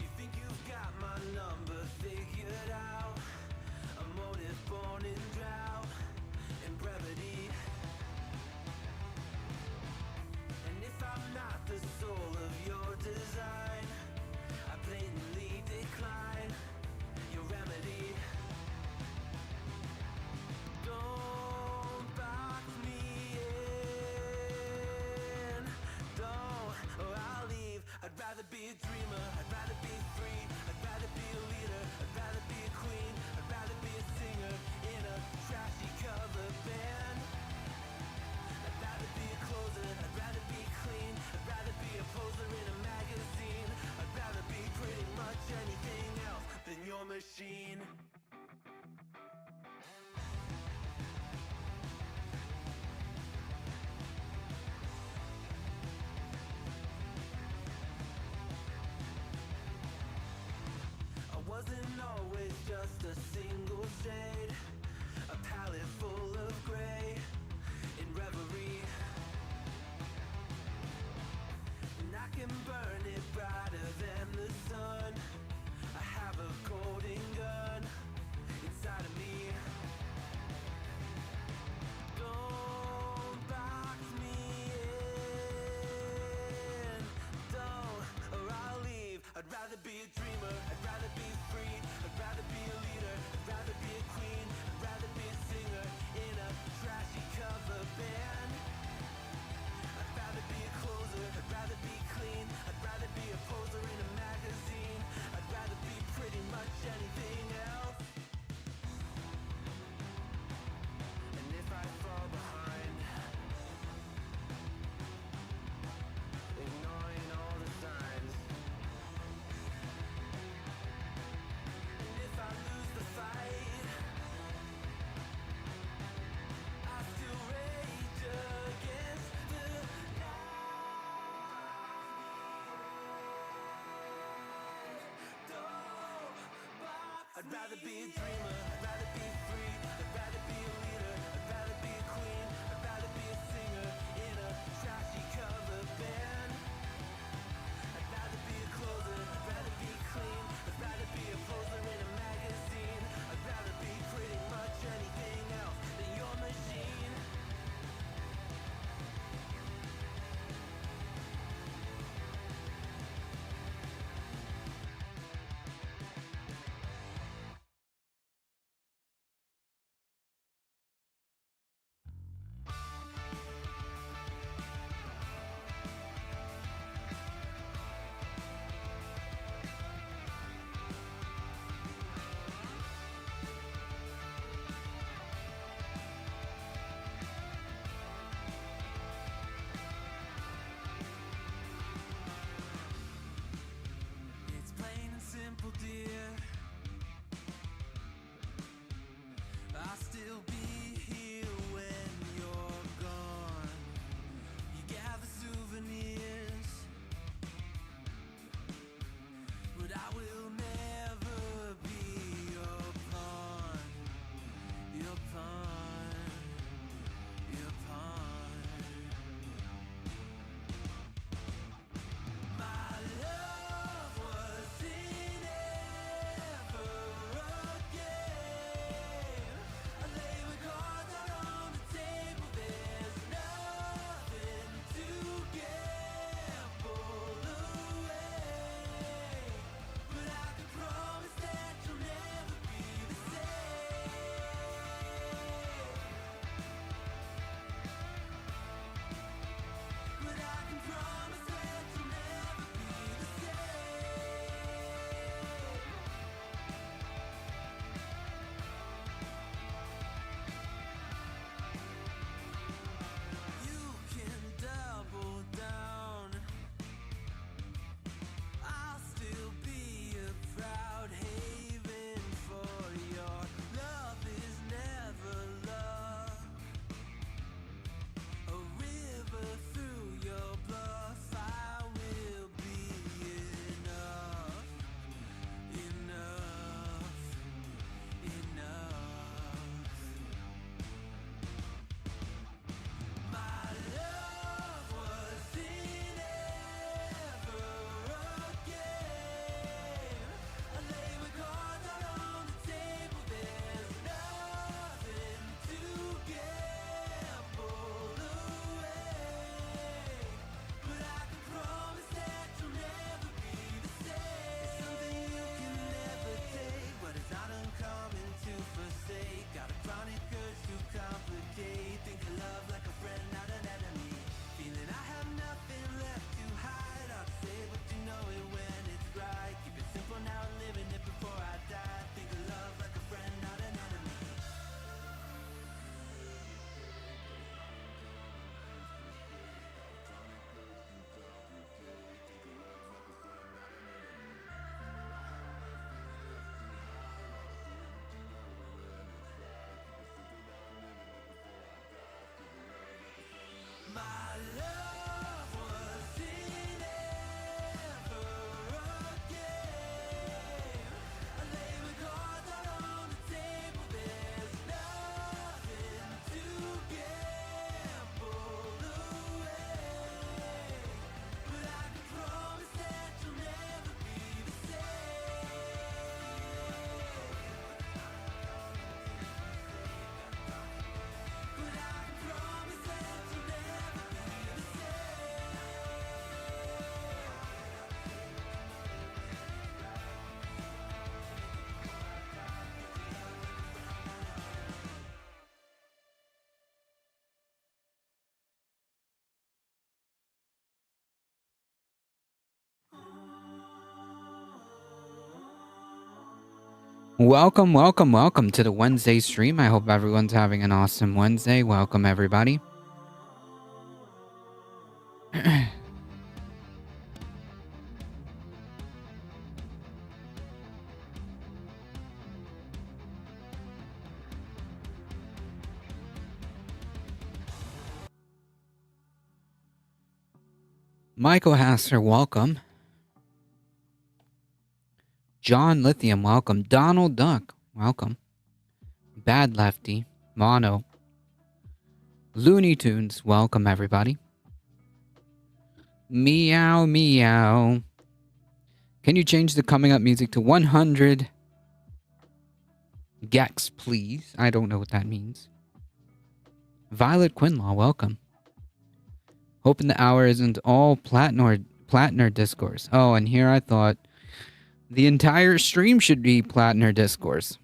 You think you've got my number figured out? A motive born in drought and brevity. And if I'm not the soul of your design, I blatantly decline your remedy. Don't box me in, don't, or I'll leave. I'd rather be a dreamer, I'd rather be free, I'd rather be a leader, I'd rather be a queen, I'd rather be a singer in a trashy cover band. I'd rather be a closer, I'd rather be clean, I'd rather be a poser in a magazine, I'd rather be pretty much anything else than your machine. Wasn't always just a single shade, a palette full of gray in reverie. And I can burn it brighter than the sun. I have a golden gun inside of me. Don't box me in, don't, or I'll leave. I'd rather be a dreamer, I'd rather be free, I'd rather be a leader, I'd rather be a queen, I'd rather be a singer in a trashy cover band. I'd rather be a closer, I'd rather be clean, I'd rather be a poser in a magazine, I'd rather be pretty much anything else. And if I fall behind, ignoring all the signs, if I lose the fight, I still rage against the night. Don't box I'd rather be a dreamer, I'd rather be free, I'd rather be a leader, I'd rather be a queen, I'd rather be a singer in a trashy cover band. I'd rather be a closer, I'd rather be clean, I'd rather be a poser in a magazine, I'd rather be pretty much anything else than your machine. Welcome, welcome, welcome to the Wednesday stream. I hope everyone's having an awesome Wednesday. Welcome, everybody. Michael Hasser, welcome. John Lithium, welcome. Donald Duck, welcome. Bad Lefty, Mono. Looney Tunes, welcome, everybody. Meow, meow. Can you change the coming up music to 100 Gex, please? I don't know what that means. Violet Quinlaw, welcome. Hoping the hour isn't all Platner discourse. Oh, and here I thought the entire stream should be Platner discourse.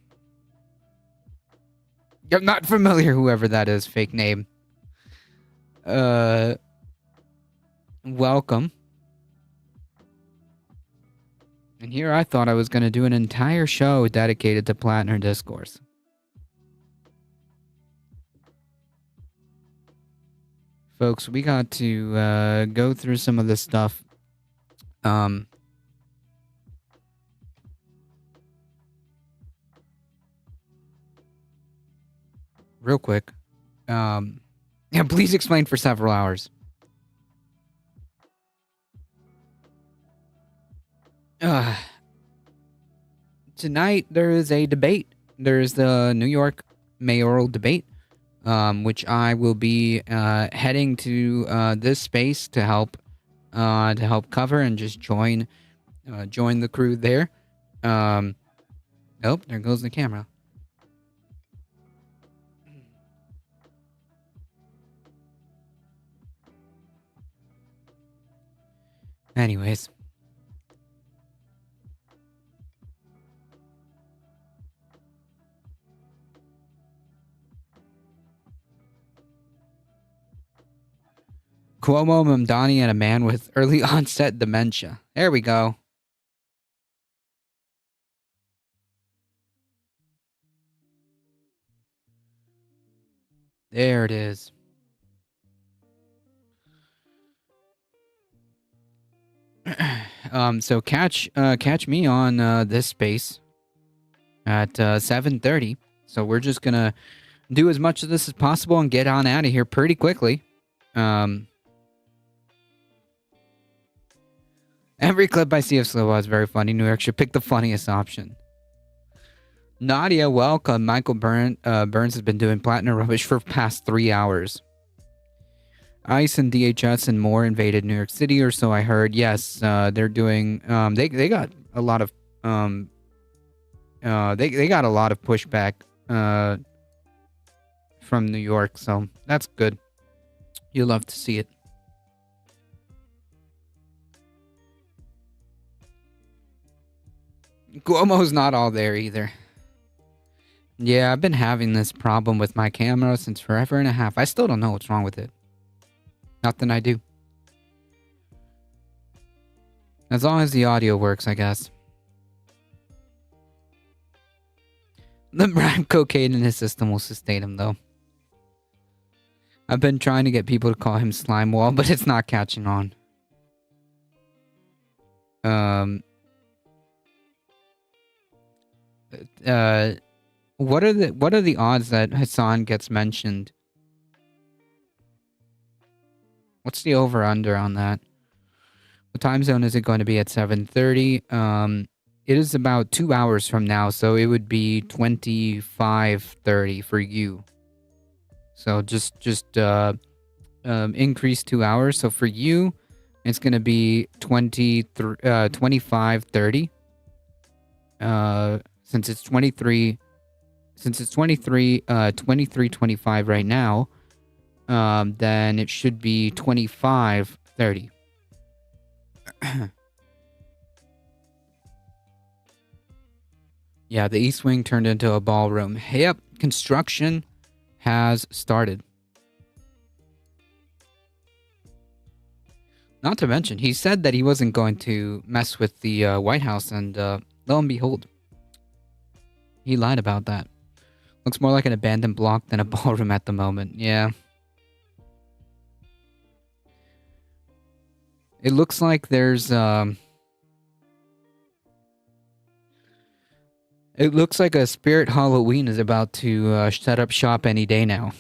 I'm not familiar, whoever that is, fake name. Welcome. And here I thought I was going to do an entire show dedicated to Platner discourse. Folks, we got to go through some of this stuff. Real quick. Yeah, please explain for several hours. Tonight there is a debate. There's the New York mayoral debate, which I will be heading to this space to help cover and just join the crew there. Oh, there goes the camera. Anyways. Cuomo, Mamdani, and a man with early onset dementia. There we go. There it is. So catch me on this space at 7:30. So we're just gonna do as much of this as possible and get on out of here pretty quickly. Every clip I see of Slow is very funny. New York should pick the funniest option. Nadia, welcome. Michael Burns has been doing Platinum Rubbish for past 3 hours. ICE and DHS and more invaded New York City, or so I heard. Yes, they're doing. They got a lot of. They got a lot of pushback. From New York, so that's good. You'll love to see it. Cuomo's not all there either. Yeah, I've been having this problem with my camera since forever and a half. I still don't know what's wrong with it. Nothing I do. As long as the audio works, I guess. The bribe cocaine in his system will sustain him, though. I've been trying to get people to call him Slime Wall, but it's not catching on. What are the odds that Hassan gets mentioned? What's the over-under on that? What time zone is it going to be at 7:30? It is about 2 hours from now, so it would be 25:30 for you. So just increase 2 hours. So for you, it's going to be 25:30. Since it's 23:25 right now, then it should be 25:30. Yeah, the East Wing turned into a ballroom. Yep, construction has started. Not to mention, he said that he wasn't going to mess with the White House, and lo and behold. He lied about that. Looks more like an abandoned block than a ballroom at the moment. Yeah. It looks like there's it looks like a Spirit Halloween is about to set up shop any day now.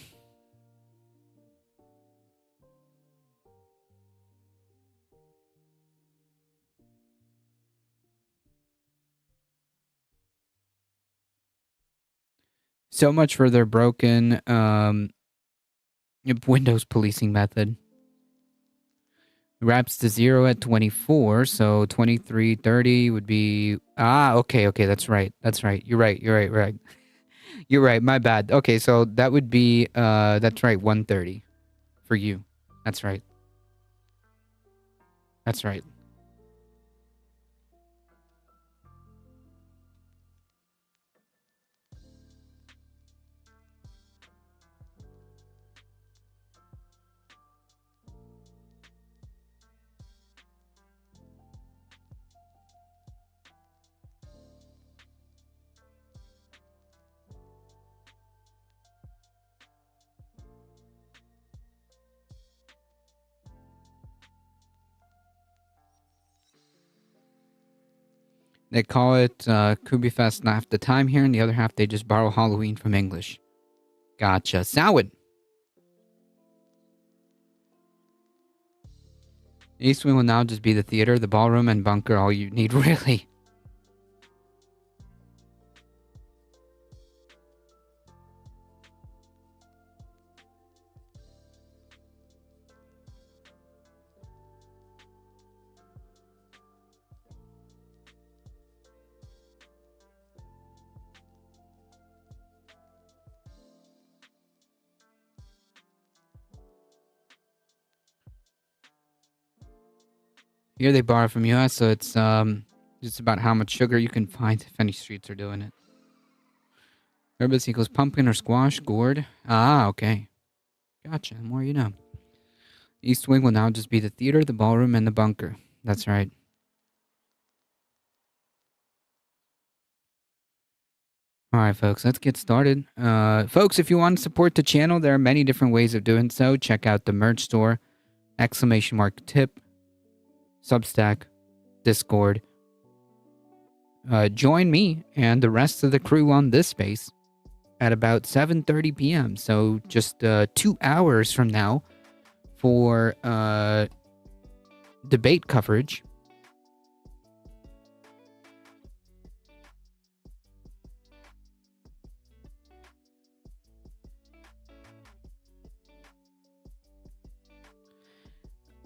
So much for their broken Windows policing method. Wraps to 0 at 24, so 23:30 would be okay, that's right. You're right. You're right. My bad. Okay, so that would be that's right, 1:30 for you. That's right. That's right. They call it Kubi Fest half the time here, and the other half they just borrow Halloween from English. Gotcha. Sawin. East Wing will now just be the theater, the ballroom, and bunker. All you need, really. Here they borrow from US, so it's just about how much sugar you can find if any streets are doing it. Herbis equals pumpkin or squash, gourd. Okay. Gotcha. The more you know. East Wing will now just be the theater, the ballroom, and the bunker. That's right. Alright, folks, let's get started. Folks, if you want to support the channel, there are many different ways of doing so. Check out the merch store, !tip, Substack, Discord. Join me and the rest of the crew on this space at about 7:30 p.m. So just 2 hours from now for debate coverage.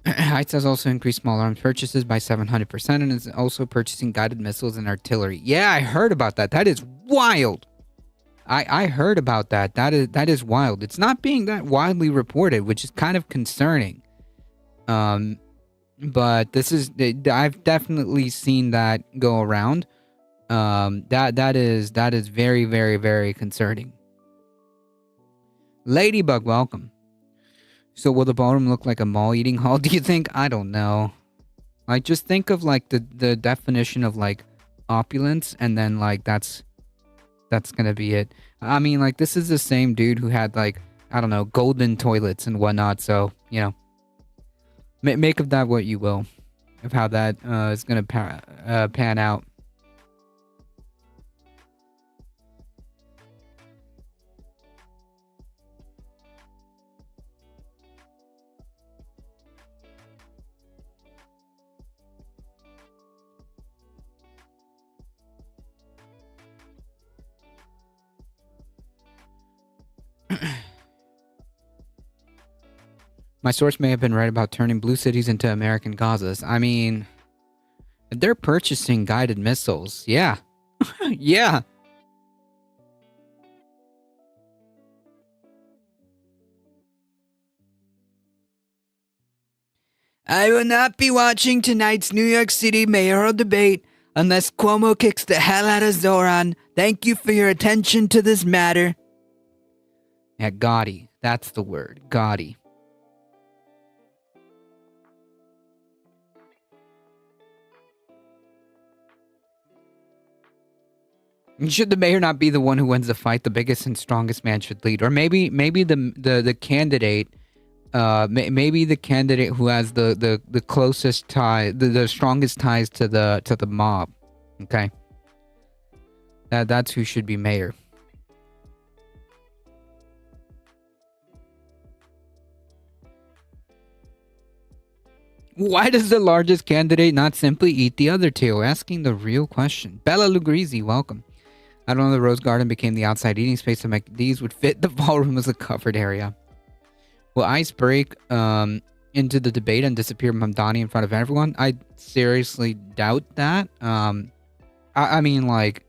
Heights has also increased small arms purchases by 700% and is also purchasing guided missiles and artillery. Yeah, I heard about that. That is wild. I heard about that. That is wild. It's not being that widely reported, which is kind of concerning. But this is I've definitely seen that go around. That is very, very, very concerning. Ladybug, welcome. So will the ballroom look like a mall eating hall, do you think? I don't know. Like, just think of, like, the definition of, like, opulence, and then, like, that's gonna be it. I mean, like, this is the same dude who had, like, I don't know, golden toilets and whatnot, so, you know. Make of that what you will, of how that is gonna pan out. My source may have been right about turning blue cities into American Gazas. I mean, if they're purchasing guided missiles, yeah. Yeah. I will not be watching tonight's New York City mayoral debate unless Cuomo kicks the hell out of Zoran. Thank you for your attention to this matter. Yeah, gaudy. That's the word. Gaudy. Should the mayor not be the one who wins the fight? The biggest and strongest man should lead, or maybe the candidate, maybe the candidate who has the closest tie, the strongest ties to the mob. Okay, that's who should be mayor. Why does the largest candidate not simply eat the other two? Asking the real question. Bella Lugrisi, welcome. I don't know, the Rose Garden became the outside eating space to make these would fit the ballroom as a covered area. Will Ice break into the debate and disappear Mamdani in front of everyone? I seriously doubt that. I mean, like,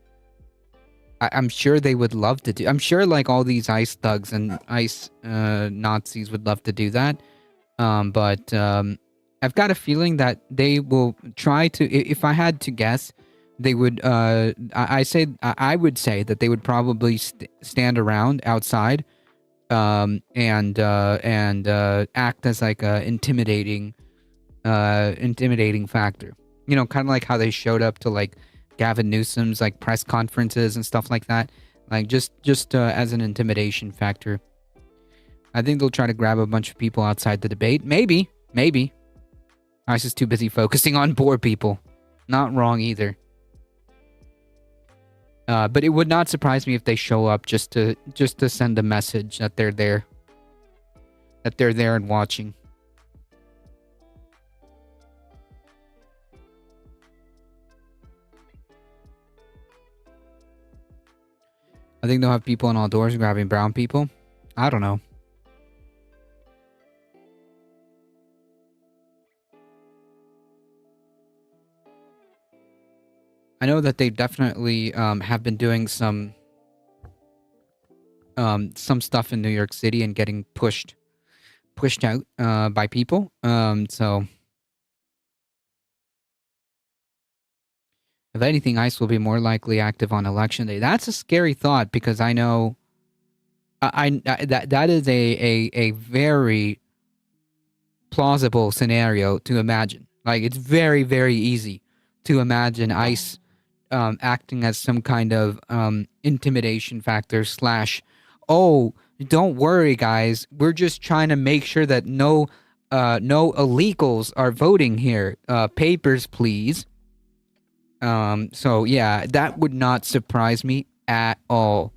I'm sure they would love to do. I'm sure, like, all these Ice thugs and Ice Nazis would love to do that. But I've got a feeling that they will try to. If I had to guess, they would. I would say that they would probably stand around outside, and act as like a intimidating factor. You know, kind of like how they showed up to like Gavin Newsom's like press conferences and stuff like that. Like just as an intimidation factor. I think they'll try to grab a bunch of people outside the debate. Maybe. ICE is too busy focusing on poor people. Not wrong either. But it would not surprise me if they show up just to send a message that they're there. That they're there and watching. I think they'll have people in all doors grabbing brown people. I don't know. I know that they definitely have been doing some stuff in New York City and getting pushed out by people. So if anything, ICE will be more likely active on election day. That's a scary thought because I know that is a very plausible scenario to imagine. Like it's very, very easy to imagine ICE acting as some kind of intimidation factor / oh, don't worry guys, we're just trying to make sure that no illegals are voting here. Papers please. So yeah, that would not surprise me at all.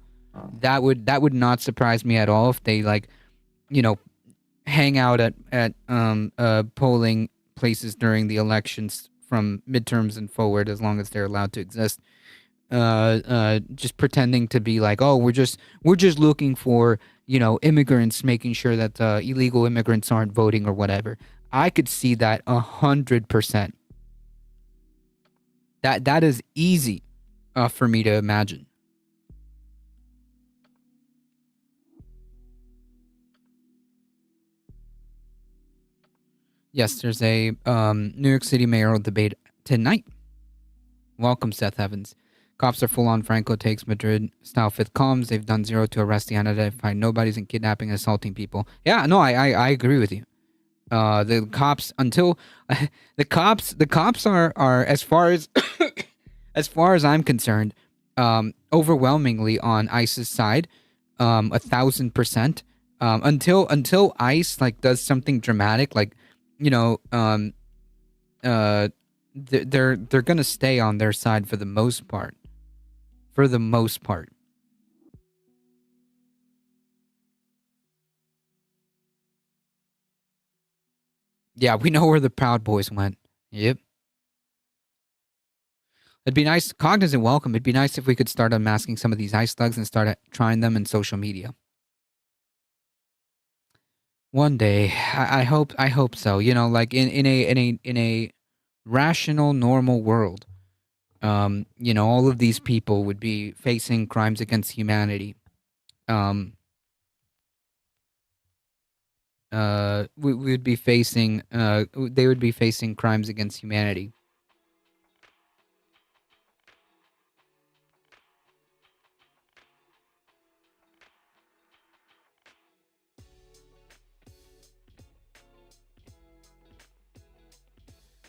That would not surprise me at all if they like, you know, hang out at polling places during the elections from midterms and forward, as long as they're allowed to exist. Just pretending to be like, oh, we're just looking for, you know, immigrants, making sure that illegal immigrants aren't voting or whatever. I could see that 100%. That is easy for me to imagine. Yes, there's a New York City mayoral debate tonight. Welcome, Seth Evans. Cops are full on Franco takes Madrid style fifth columns. They've done zero to arrest the unidentified nobodies and kidnapping and assaulting people. Yeah, no, I agree with you. The cops until the cops are as far as as far as I'm concerned, overwhelmingly on ICE's side, 1,000%. Until ICE like does something dramatic, like, you know, they're gonna stay on their side for the most part. For the most part. Yeah, we know where the Proud Boys went. Yep. It'd be nice, cognizant welcome. It'd be nice if we could start unmasking some of these ICE thugs and start trying them in social media. One day, I hope so. You know, like in a rational, normal world, you know, all of these people would be facing crimes against humanity. We would be facing, they would be facing crimes against humanity.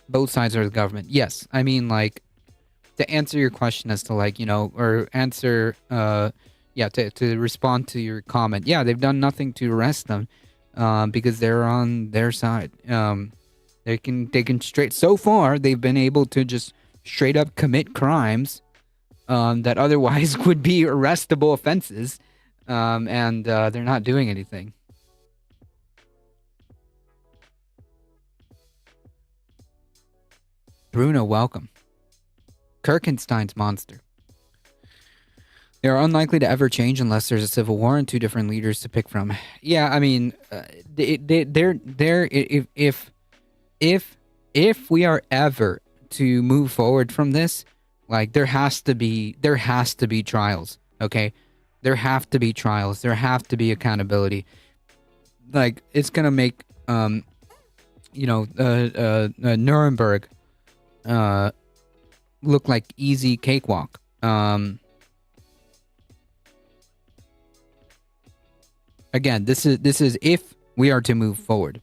Both sides are the government. Yes, I mean, like, to answer your question as to like, or answer, yeah, to respond to your comment. Yeah, they've done nothing to arrest them, because they're on their side. They can straight. So far, they've been able to just straight up commit crimes, that otherwise would be arrestable offenses, and they're not doing anything. Bruno, welcome. Kirkenstein's monster. They are unlikely to ever change unless there's a civil war and two different leaders to pick from. Yeah, I mean, they're if we are ever to move forward from this, like there has to be trials. Okay, there have to be trials. There have to be accountability. Like it's gonna make Nuremberg look like easy cakewalk. Again, this is if we are to move forward.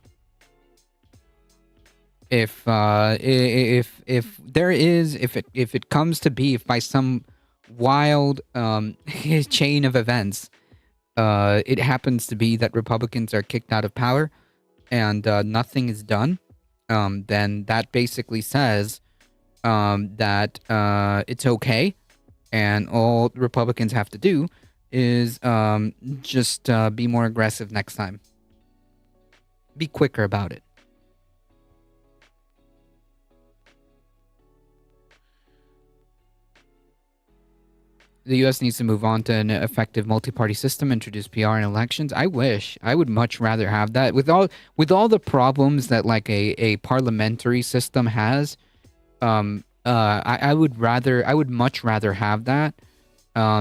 If it comes to be, if by some wild chain of events, it happens to be that Republicans are kicked out of power and nothing is done, then that basically says that it's okay, and all Republicans have to do is just be more aggressive next time. Be quicker about it. The U.S. needs to move on to an effective multi-party system, introduce PR in elections. I wish. I would much rather have that. With all the problems that like a parliamentary system has, I would much rather have that,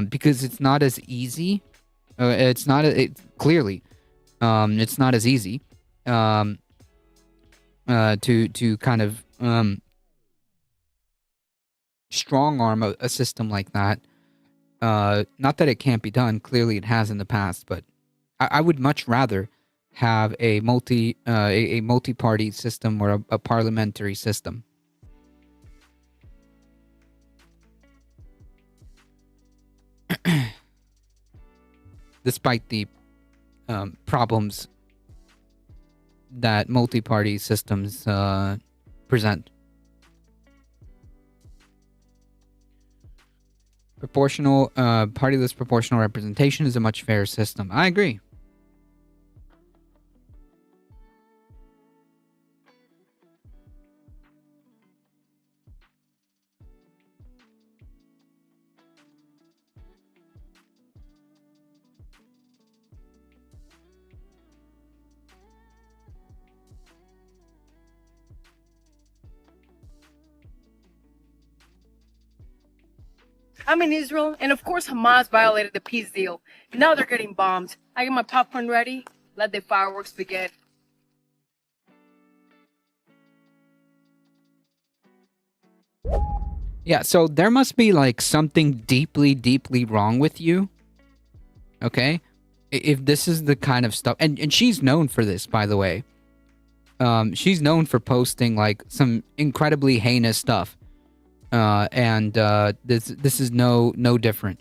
because it's not as easy. It's not as easy to kind of strong arm a system like that. Not that it can't be done. Clearly, it has in the past, but I would much rather have a multi-party system or a parliamentary system. Despite the problems that multi-party systems present. Partyless proportional representation is a much fairer system. I agree. I'm in Israel, and of course Hamas violated the peace deal. Now they're getting bombed. I get my popcorn ready. Let the fireworks begin. Yeah, so there must be like something deeply, deeply wrong with you. Okay? If this is the kind of stuff, and she's known for this, by the way. She's known for posting like some incredibly heinous stuff. And this is no different.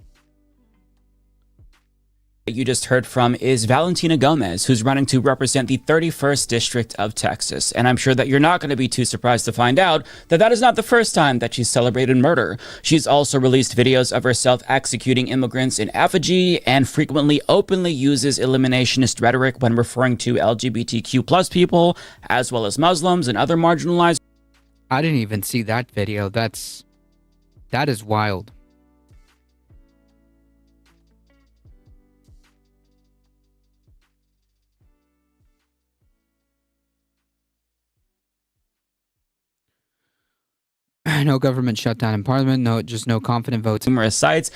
You just heard from is Valentina Gomez, who's running to represent the 31st District of Texas. And I'm sure that you're not going to be too surprised to find out that that is not the first time that she's celebrated murder. She's also released videos of herself executing immigrants in effigy and frequently openly uses eliminationist rhetoric when referring to LGBTQ plus people, as well as Muslims and other marginalized. I didn't even see that video. That is wild. No government shutdown in parliament. No confident votes. Numerous sites.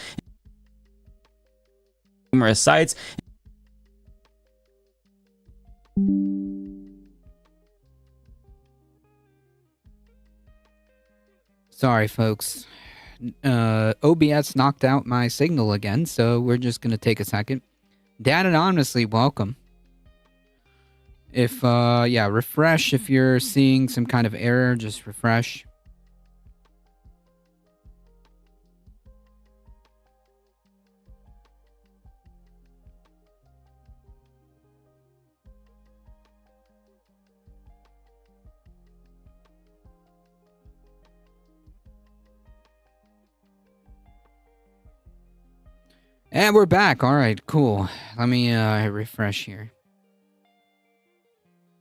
Sorry, folks. OBS knocked out my signal again, so we're just gonna take a second. Dan Anonymously, welcome. If refresh if you're seeing some kind of error, just refresh. And we're back. All right, cool. Let me refresh here.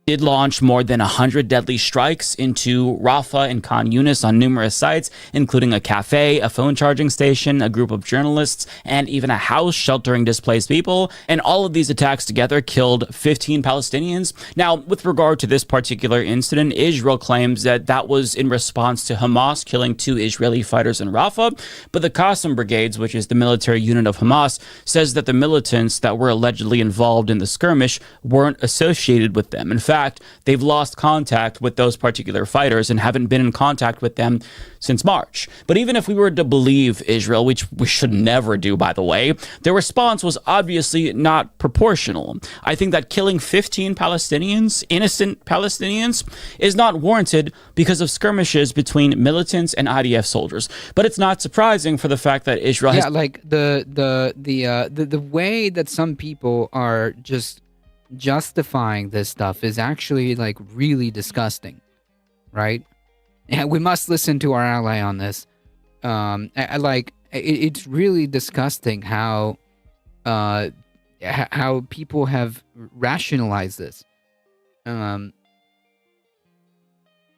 Did launch more than 100 deadly strikes into Rafah and Khan Yunis on numerous sites, including a cafe, a phone charging station, a group of journalists, and even a house sheltering displaced people. And all of these attacks together killed 15 Palestinians. Now, with regard to this particular incident, Israel claims that that was in response to Hamas killing 2 Israeli fighters in Rafah. But the Qassam Brigades, which is the military unit of Hamas, says that the militants that were allegedly involved in the skirmish weren't associated with them. In fact, they've lost contact with those particular fighters and haven't been in contact with them since March. But even if we were to believe Israel, which we should never do, by the way, their response was obviously not proportional. I think that killing 15 Palestinians, innocent Palestinians, is not warranted because of skirmishes between militants and IDF soldiers. But it's not surprising for the fact that Israel has... Yeah, like the way that some people are just justifying this stuff is actually like really disgusting, right? And we must listen to our ally on this. It's really disgusting how people have rationalized this.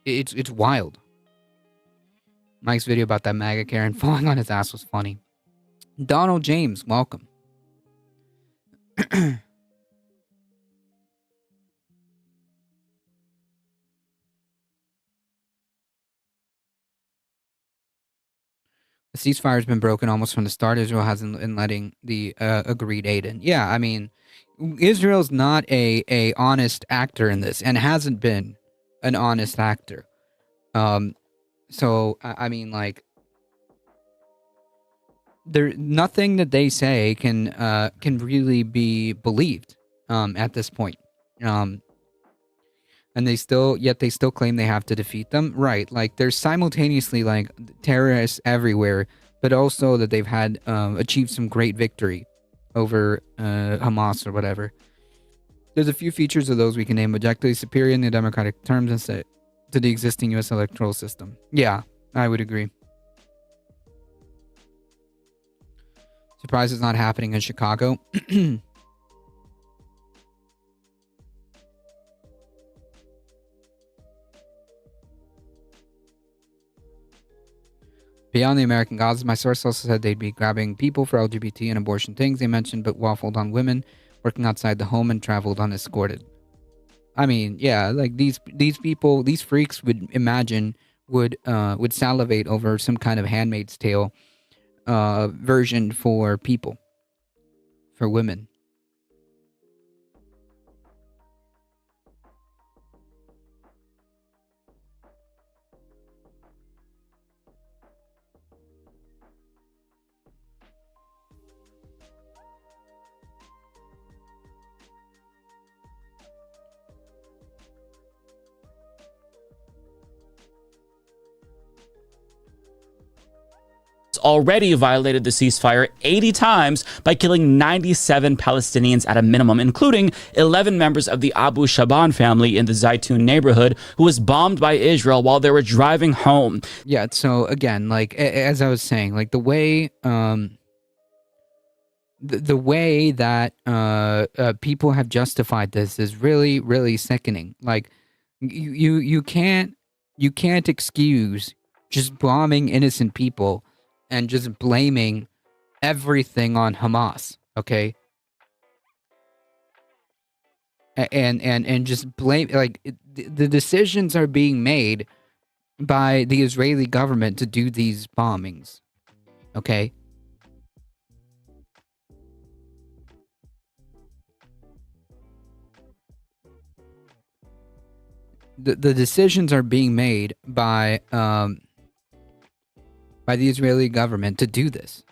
It's wild. Mike's video about that MAGA Karen falling on his ass was funny. Donald James, welcome. The ceasefire's been broken almost from the start. Israel hasn't been letting the agreed aid in. Yeah, I mean, Israel's not a honest actor in this, and hasn't been an honest actor. So I mean, like, there nothing that they say can really be believed at this point. And they still claim they have to defeat them. Right, like there's simultaneously like terrorists everywhere, but also that they've had achieved some great victory over Hamas or whatever. There's a few features of those we can name objectively superior in the democratic terms and say to the existing U.S. electoral system. Yeah, I would agree. Surprise is not happening in Chicago. Beyond the American gods, my source also said they'd be grabbing people for LGBT and abortion things they mentioned, but waffled on women working outside the home and traveled unescorted. I mean, yeah, like these people, these freaks would salivate over some kind of Handmaid's Tale version for people, for women. Already violated the ceasefire 80 times by killing 97 Palestinians at a minimum, including 11 members of the Abu Shaban family in the Zaytun neighborhood who was bombed by Israel while they were driving home. Yeah, so again, like as I was saying, like the way the way that people have justified this is really, really sickening. Like you can't excuse just bombing innocent people and just blaming everything on Hamas, okay? And just blame, like, the decisions are being made by the Israeli government to do these bombings, okay? The decisions are being made by the Israeli government to do this.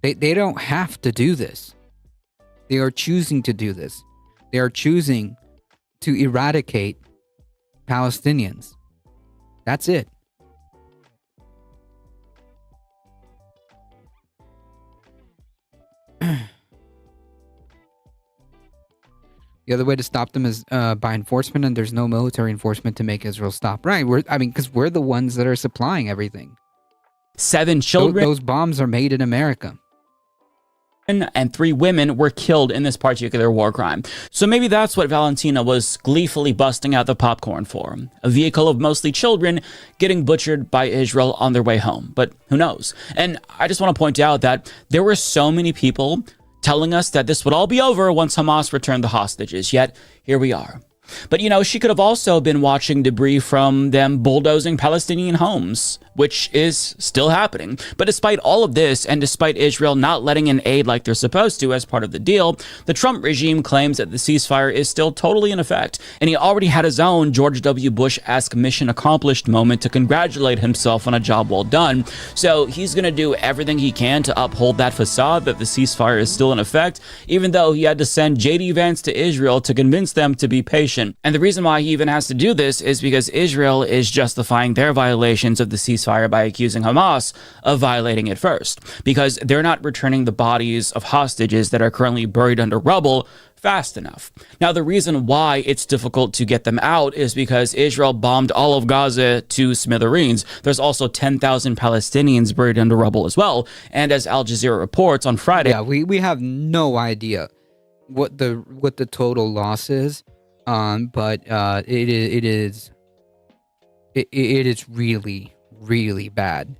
They don't have to do this. They are choosing to do this. They are choosing to eradicate Palestinians. That's it. The other way to stop them is by enforcement, and there's no military enforcement to make Israel stop. Right? Because we're the ones that are supplying everything. 7 children Those bombs are made in America. and 3 women were killed in this particular war crime. So maybe that's what Valentina was gleefully busting out the popcorn for. A vehicle of mostly children getting butchered by Israel on their way home. But who knows? And I just want to point out that there were so many people telling us that this would all be over once Hamas returned the hostages. Yet, here we are. But, she could have also been watching debris from them bulldozing Palestinian homes, which is still happening. But despite all of this, and despite Israel not letting in aid like they're supposed to as part of the deal, the Trump regime claims that the ceasefire is still totally in effect. And he already had his own George W. Bush-esque mission accomplished moment to congratulate himself on a job well done. So he's going to do everything he can to uphold that facade that the ceasefire is still in effect, even though he had to send J.D. Vance to Israel to convince them to be patient. And the reason why he even has to do this is because Israel is justifying their violations of the ceasefire by accusing Hamas of violating it first, because they're not returning the bodies of hostages that are currently buried under rubble fast enough. Now, the reason why it's difficult to get them out is because Israel bombed all of Gaza to smithereens. There's also 10,000 Palestinians buried under rubble as well. And as Al Jazeera reports on Friday, Yeah, we have no idea what the total loss is. But it is really, really bad.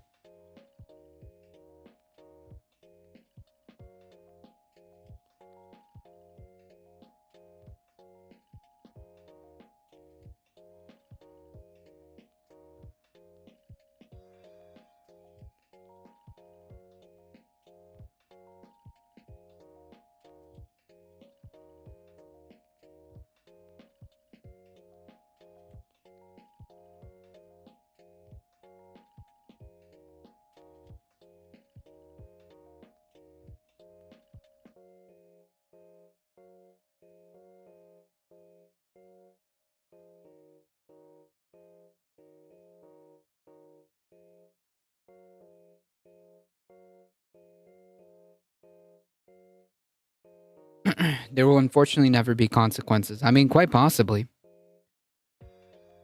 There will unfortunately never be consequences. I mean, quite possibly.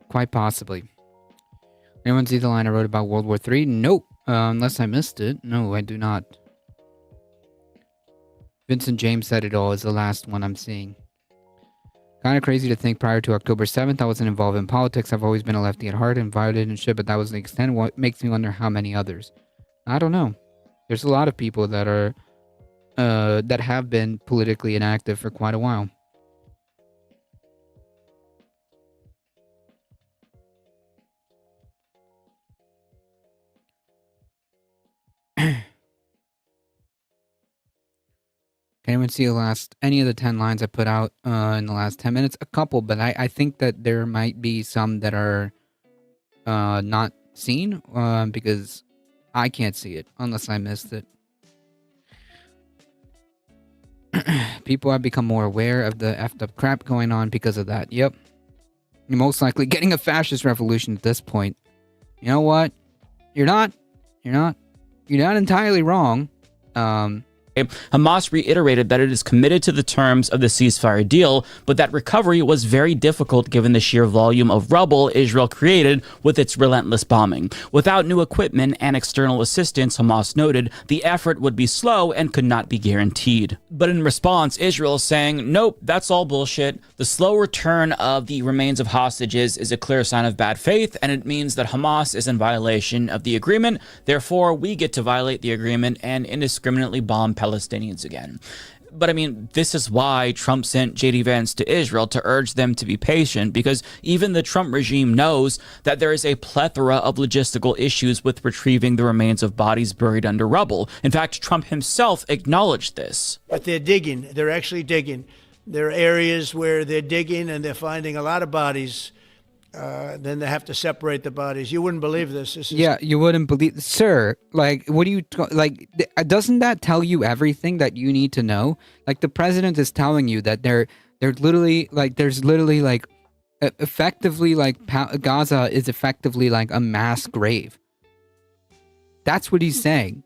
Quite possibly. Anyone see the line I wrote about World War III? Nope. Unless I missed it. No, I do not. Vincent James said it all is the last one I'm seeing. Kind of crazy to think prior to October 7th, I wasn't involved in politics. I've always been a lefty at heart and violent and shit, but that was the extent. What makes me wonder how many others. I don't know. There's a lot of people that are that have been politically inactive for quite a while. Can anyone see any of the 10 lines I put out in the last 10 minutes? A couple, but I think that there might be some that are not seen because I can't see it unless I missed it. People have become more aware of the effed up crap going on because of that. Yep. You're most likely getting a fascist revolution at this point. You know what? You're not entirely wrong. Hamas reiterated that it is committed to the terms of the ceasefire deal, but that recovery was very difficult given the sheer volume of rubble Israel created with its relentless bombing. Without new equipment and external assistance, Hamas noted, the effort would be slow and could not be guaranteed. But in response, Israel is saying, nope, that's all bullshit. The slow return of the remains of hostages is a clear sign of bad faith, and it means that Hamas is in violation of the agreement. Therefore, we get to violate the agreement and indiscriminately bomb Palestinians again. But I mean, this is why Trump sent J.D. Vance to Israel to urge them to be patient, because even the Trump regime knows that there is a plethora of logistical issues with retrieving the remains of bodies buried under rubble. In fact, Trump himself acknowledged this. But they're digging. They're actually digging. There are areas where they're digging and they're finding a lot of bodies. Then they have to separate the bodies. You wouldn't believe this. Yeah, you wouldn't believe, sir. Like, what do you like? Doesn't that tell you everything that you need to know? Like, the president is telling you that they're literally like, there's literally like, effectively like Gaza is effectively like a mass grave. That's what he's saying.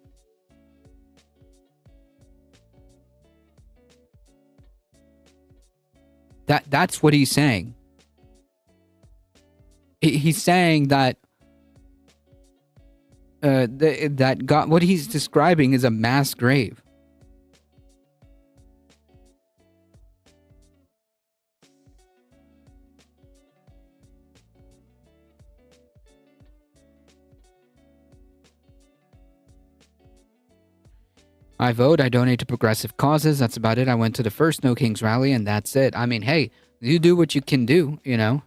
That's what he's saying. He's saying that that God, what he's describing is a mass grave. I vote, I donate to progressive causes. That's about it. I went to the first No Kings rally, and that's it. I mean, hey, you do what you can do, you know?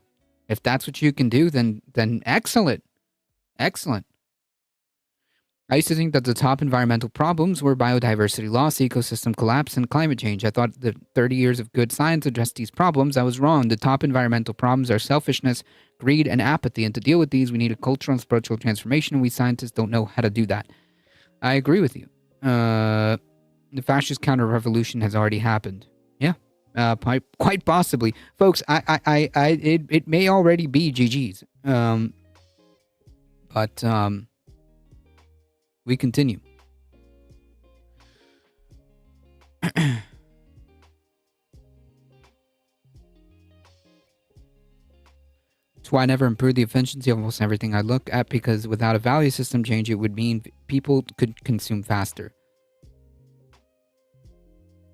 If that's what you can do, then excellent. Excellent. I used to think that the top environmental problems were biodiversity loss, ecosystem collapse, and climate change. I thought that 30 years of good science addressed these problems. I was wrong. The top environmental problems are selfishness, greed, and apathy. And to deal with these, we need a cultural and spiritual transformation, and we scientists don't know how to do that. I agree with you. The fascist counter-revolution has already happened. Yeah, quite possibly, folks. It may already be GG's. But we continue. That's why I never improved the efficiency of almost everything I look at, because without a value system change, it would mean people could consume faster.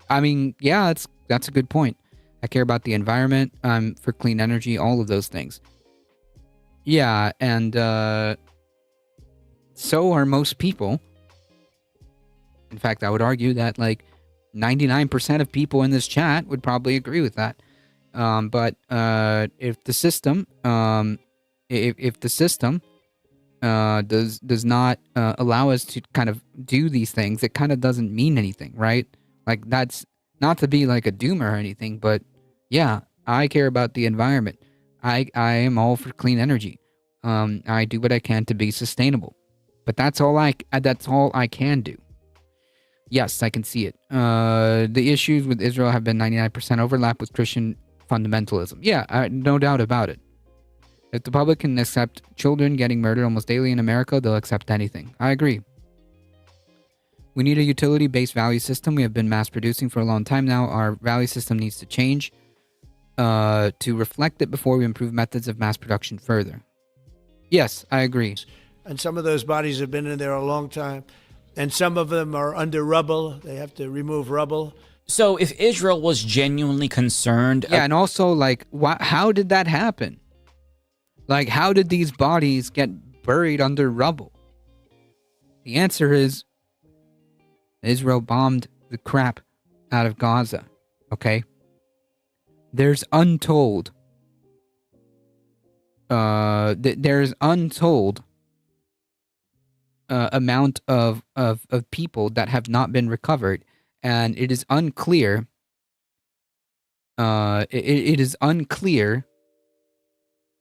I mean, yeah, that's a good point. I care about the environment, for clean energy, all of those things. Yeah, and so are most people. In fact, I would argue that like 99% of people in this chat would probably agree with that. But if the system, if the system does not allow us to kind of do these things, it kind of doesn't mean anything, right? Like, that's not to be like a doomer or anything, but yeah, I care about the environment. I am all for clean energy. I do what I can to be sustainable, but that's all I can do. Yes, I can see it. The issues with Israel have been 99% overlap with Christian fundamentalism. Yeah, no doubt about it. If the public can accept children getting murdered almost daily in America, they'll accept anything. I agree. We need a utility-based value system. We have been mass-producing for a long time now. Our value system needs to change to reflect it before we improve methods of mass production further. Yes, I agree. And some of those bodies have been in there a long time. And some of them are under rubble. They have to remove rubble. So if Israel was genuinely concerned... Yeah, and also, like, how did that happen? Like, how did these bodies get buried under rubble? The answer is Israel bombed the crap out of Gaza, okay? There's untold... there's untold... amount of people that have not been recovered, and it is unclear. It is unclear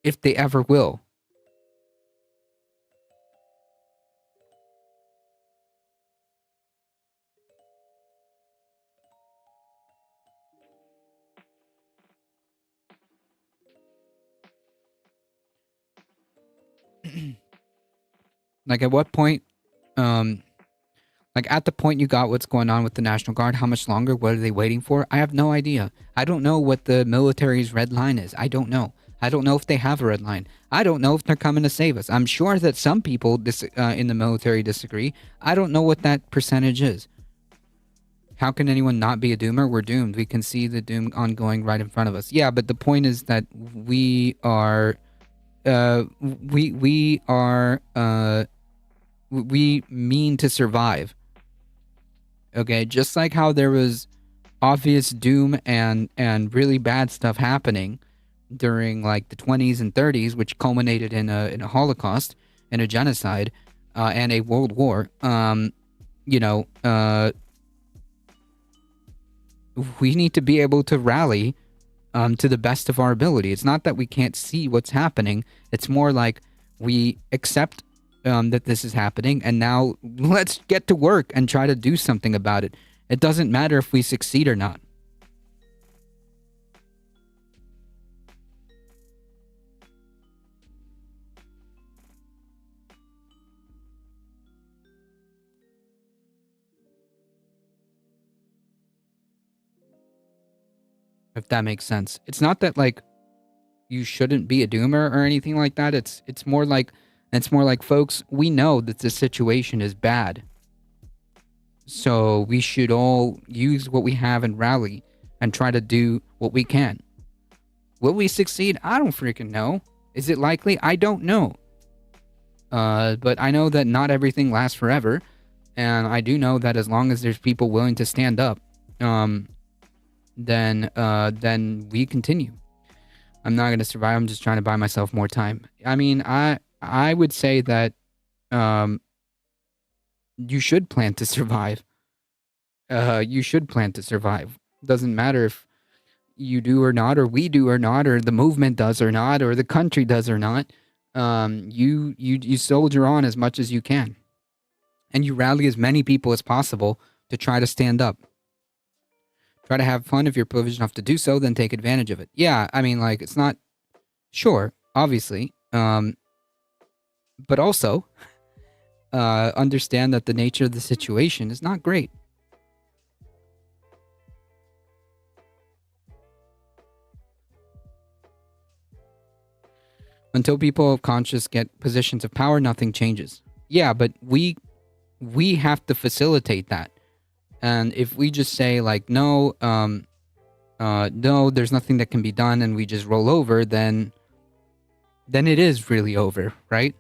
if they ever will. Like, at what point, like, at the point you got what's going on with the National Guard, how much longer? What are they waiting for? I have no idea. I don't know what the military's red line is. I don't know. I don't know if they have a red line. I don't know if they're coming to save us. I'm sure that some people in the military disagree. I don't know what that percentage is. How can anyone not be a doomer? We're doomed. We can see the doom ongoing right in front of us. Yeah, but the point is that we mean to survive. Okay, just like how there was obvious doom and really bad stuff happening during like the 20s and 30s, which culminated in a Holocaust and a genocide and a world war. We need to be able to rally to the best of our ability. It's not that we can't see what's happening. It's more like we accept that this is happening, and now let's get to work and try to do something about it. It doesn't matter if we succeed or not. If that makes sense. It's not that like you shouldn't be a doomer or anything like that. It's more like And it's more like, folks, we know that the situation is bad. So we should all use what we have and rally and try to do what we can. Will we succeed? I don't freaking know. Is it likely? I don't know. But I know that not everything lasts forever. And I do know that as long as there's people willing to stand up, then we continue. I'm not going to survive. I'm just trying to buy myself more time. I mean, I would say that you should plan to survive. You should plan to survive. Doesn't matter if you do or not, or we do or not, or the movement does or not, or the country does or not. You soldier on as much as you can, and you rally as many people as possible to try to stand up. Try to have fun. If you're privileged enough to do so, then take advantage of it. Yeah, I mean, like, it's not... Sure, obviously. But also, understand that the nature of the situation is not great. Until people of conscience get positions of power, nothing changes. Yeah, but we have to facilitate that. And if we just say, like, no, there's nothing that can be done, and we just roll over, then it is really over, right?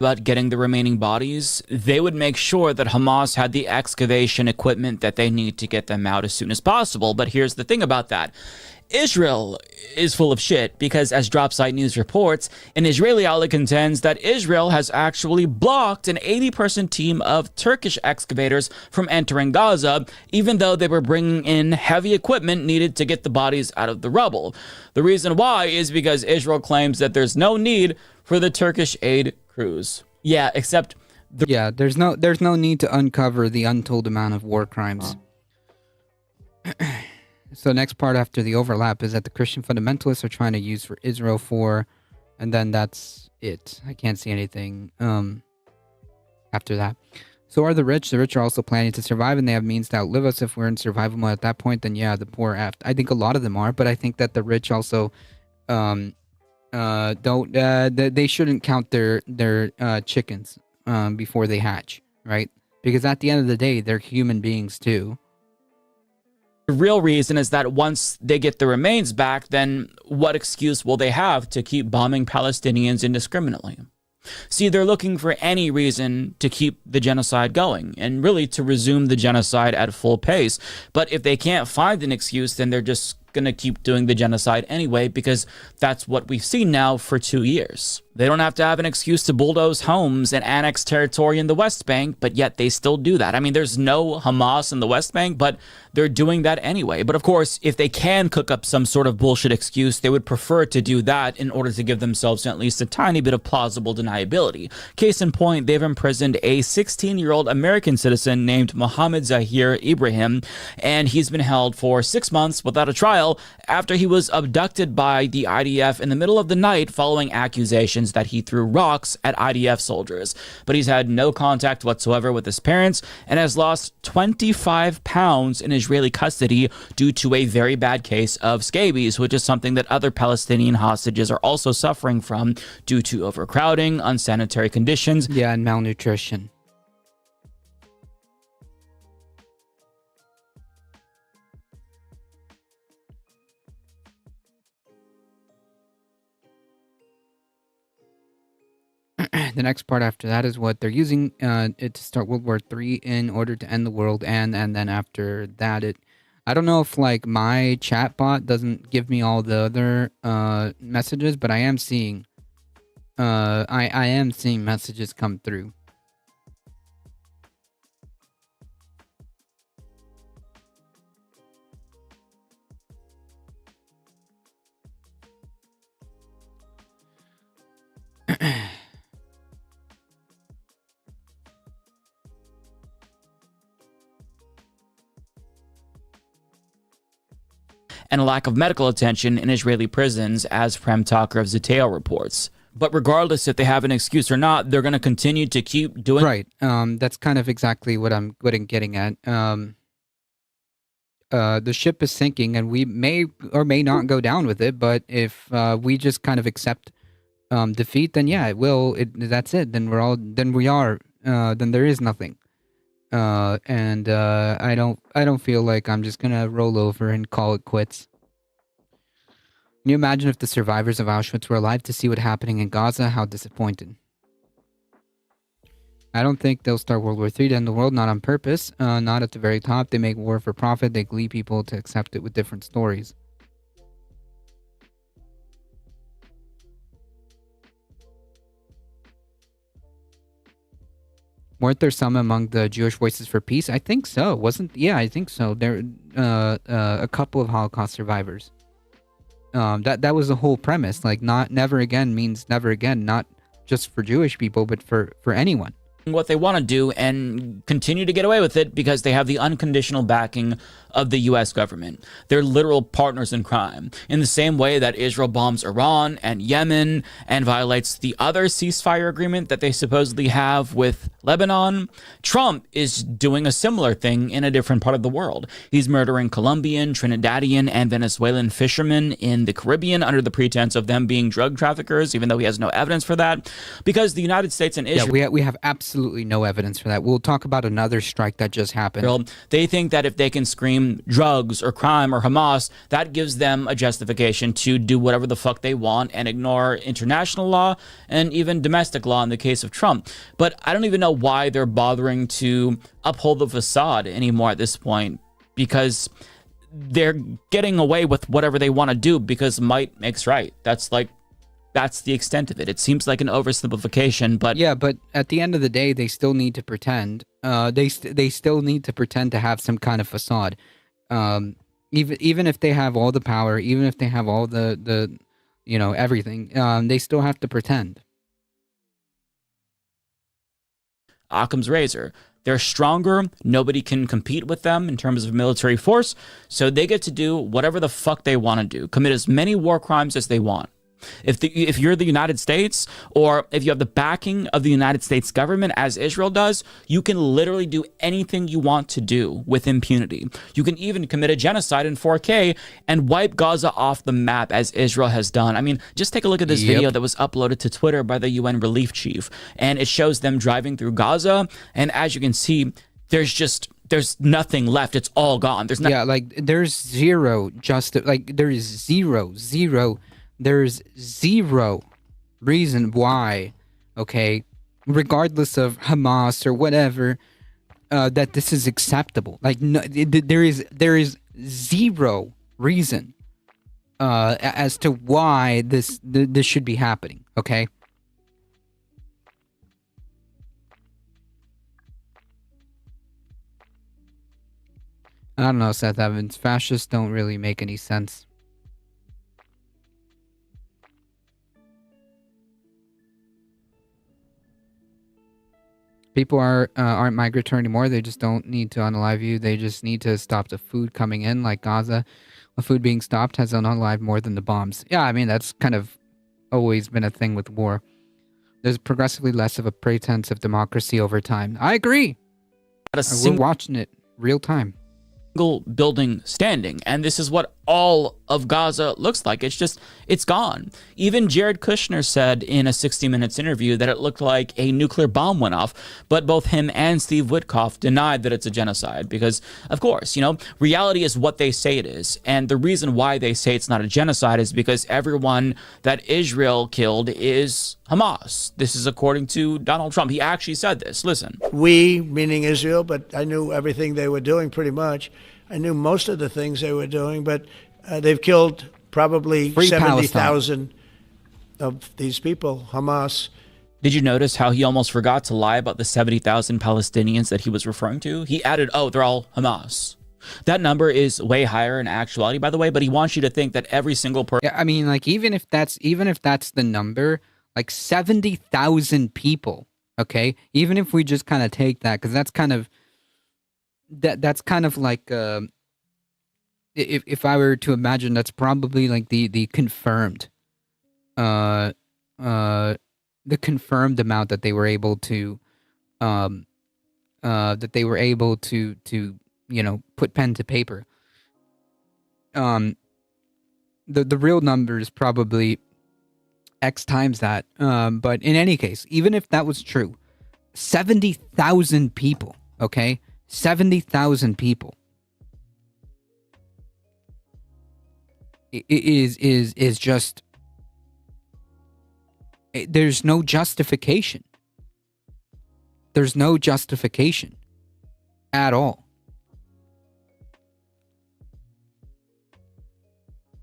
About getting the remaining bodies, they would make sure that Hamas had the excavation equipment that they need to get them out as soon as possible. But here's the thing about that. Israel is full of shit because, as Dropsite News reports, an Israeli outlet contends that Israel has actually blocked an 80-person team of Turkish excavators from entering Gaza, even though they were bringing in heavy equipment needed to get the bodies out of the rubble. The reason why is because Israel claims that there's no need for the Turkish aid crews. Yeah, except... there's no need to uncover the untold amount of war crimes. So the next part after the overlap is that the Christian fundamentalists are trying to use for Israel for, and then that's it. I can't see anything after that. So are the rich. The rich are also planning to survive, and they have means to outlive us. If we're in survival mode at that point, then yeah, the poor are. I think a lot of them are, but I think that the rich also they shouldn't count their chickens before they hatch, right? Because at the end of the day, they're human beings too. The real reason is that once they get the remains back, then what excuse will they have to keep bombing Palestinians indiscriminately? See, they're looking for any reason to keep the genocide going and really to resume the genocide at full pace. But if they can't find an excuse, then they're just going to keep doing the genocide anyway, because that's what we've seen now for 2 years. They don't have to have an excuse to bulldoze homes and annex territory in the West Bank, but yet they still do that. I mean, there's no Hamas in the West Bank, but they're doing that anyway. But of course, if they can cook up some sort of bullshit excuse, they would prefer to do that in order to give themselves at least a tiny bit of plausible deniability. Case in point, they've imprisoned a 16-year-old American citizen named Mohammed Zahir Ibrahim, and he's been held for 6 months without a trial after he was abducted by the IDF in the middle of the night following accusations that he threw rocks at IDF soldiers. But he's had no contact whatsoever with his parents and has lost 25 pounds in Israeli custody due to a very bad case of scabies, which is something that other Palestinian hostages are also suffering from due to overcrowding, unsanitary conditions, and malnutrition. The next part after that is what they're using it to start World War III in order to end the world, and then after that, I don't know if like my chat bot doesn't give me all the other messages, but I am seeing I am seeing messages come through. and a lack of medical attention in Israeli prisons, as Prem Talker of Zeteo reports. But regardless if they have an excuse or not, they're going to continue to keep doing... Right. That's kind of exactly what I'm getting at. the ship is sinking, and we may or may not go down with it. But if we just kind of accept defeat, then yeah, it will. That's it. Then we're all. Then we are. Then there is nothing. And I don't feel like I'm just gonna roll over and call it quits. Can you imagine if the survivors of Auschwitz were alive to see what's happening in Gaza? How disappointed. I don't think they'll start World War III to end the world, not on purpose, not at the very top. They make war for profit. They glee people to accept it with different stories. Weren't there some among the Jewish Voices for Peace? I think so. I think so. There, a couple of Holocaust survivors. That was the whole premise. Like, never again means never again, not just for Jewish people, but for anyone. What they want to do and continue to get away with it because they have the unconditional backing of the U.S. government. They're literal partners in crime. In the same way that Israel bombs Iran and Yemen and violates the other ceasefire agreement that they supposedly have with Lebanon, Trump is doing a similar thing in a different part of the world. He's murdering Colombian, Trinidadian, and Venezuelan fishermen in the Caribbean under the pretense of them being drug traffickers, even though he has no evidence for that, because the United States and Israel... Yeah, we have absolutely no evidence for that. We'll talk about another strike that just happened. They think that if they can scream drugs or crime or Hamas, that gives them a justification to do whatever the fuck they want and ignore international law and even domestic law in the case of Trump. But I don't even know why they're bothering to uphold the facade anymore at this point, because they're getting away with whatever they want to do because might makes right. That's the extent of it. It seems like an oversimplification, but... Yeah, but at the end of the day, they still need to pretend. They still need to pretend to have some kind of facade. Even if they have all the power, even if they have all the everything, they still have to pretend. Occam's razor. They're stronger. Nobody can compete with them in terms of military force, so they get to do whatever the fuck they want to do. Commit as many war crimes as they want. If you're the United States, or if you have the backing of the United States government, as Israel does, you can literally do anything you want to do with impunity. You can even commit a genocide in 4K and wipe Gaza off the map, as Israel has done. I mean, just take a look at this video that was uploaded to Twitter by the UN relief chief, and it shows them driving through Gaza, and as you can see, there's nothing left. It's all gone. There's there's zero there's zero reason why, okay, regardless of Hamas or whatever, that this is acceptable. Like, no, there is zero reason as to why this should be happening. Okay. I don't know, Seth Evans. Fascists don't really make any sense. People aren't migratory anymore. They just don't need to unalive you. They just need to stop the food coming in, like Gaza. The food being stopped has unalived more than the bombs. Yeah, I mean, that's kind of always been a thing with war. There's progressively less of a pretense of democracy over time. I agree. We're watching it real time. Building standing, and this is what all of Gaza looks like. It's gone. Even Jared Kushner said in a 60 Minutes interview that it looked like a nuclear bomb went off, but both him and Steve Witkoff denied that it's a genocide because, of course, reality is what they say it is, and the reason why they say it's not a genocide is because everyone that Israel killed is Hamas. This is according to Donald Trump. He actually said this. Listen. We, meaning Israel, but I knew everything they were doing pretty much. I knew most of the things they were doing, but they've killed probably 70,000 of these people, Hamas. Did you notice how he almost forgot to lie about the 70,000 Palestinians that he was referring to? He added, they're all Hamas. That number is way higher in actuality, by the way, but he wants you to think that every single person... Yeah, I mean, like, even if that's the number, like 70,000 people, okay? Even if we just kind of take that, because that's kind of... That's kind of like if I were to imagine, that's probably like the confirmed the confirmed amount that they were able to put pen to paper. The real number is probably X times that. But in any case, even if that was true, 70,000 people, okay? 70,000 people is just, there's no justification. There's no justification at all.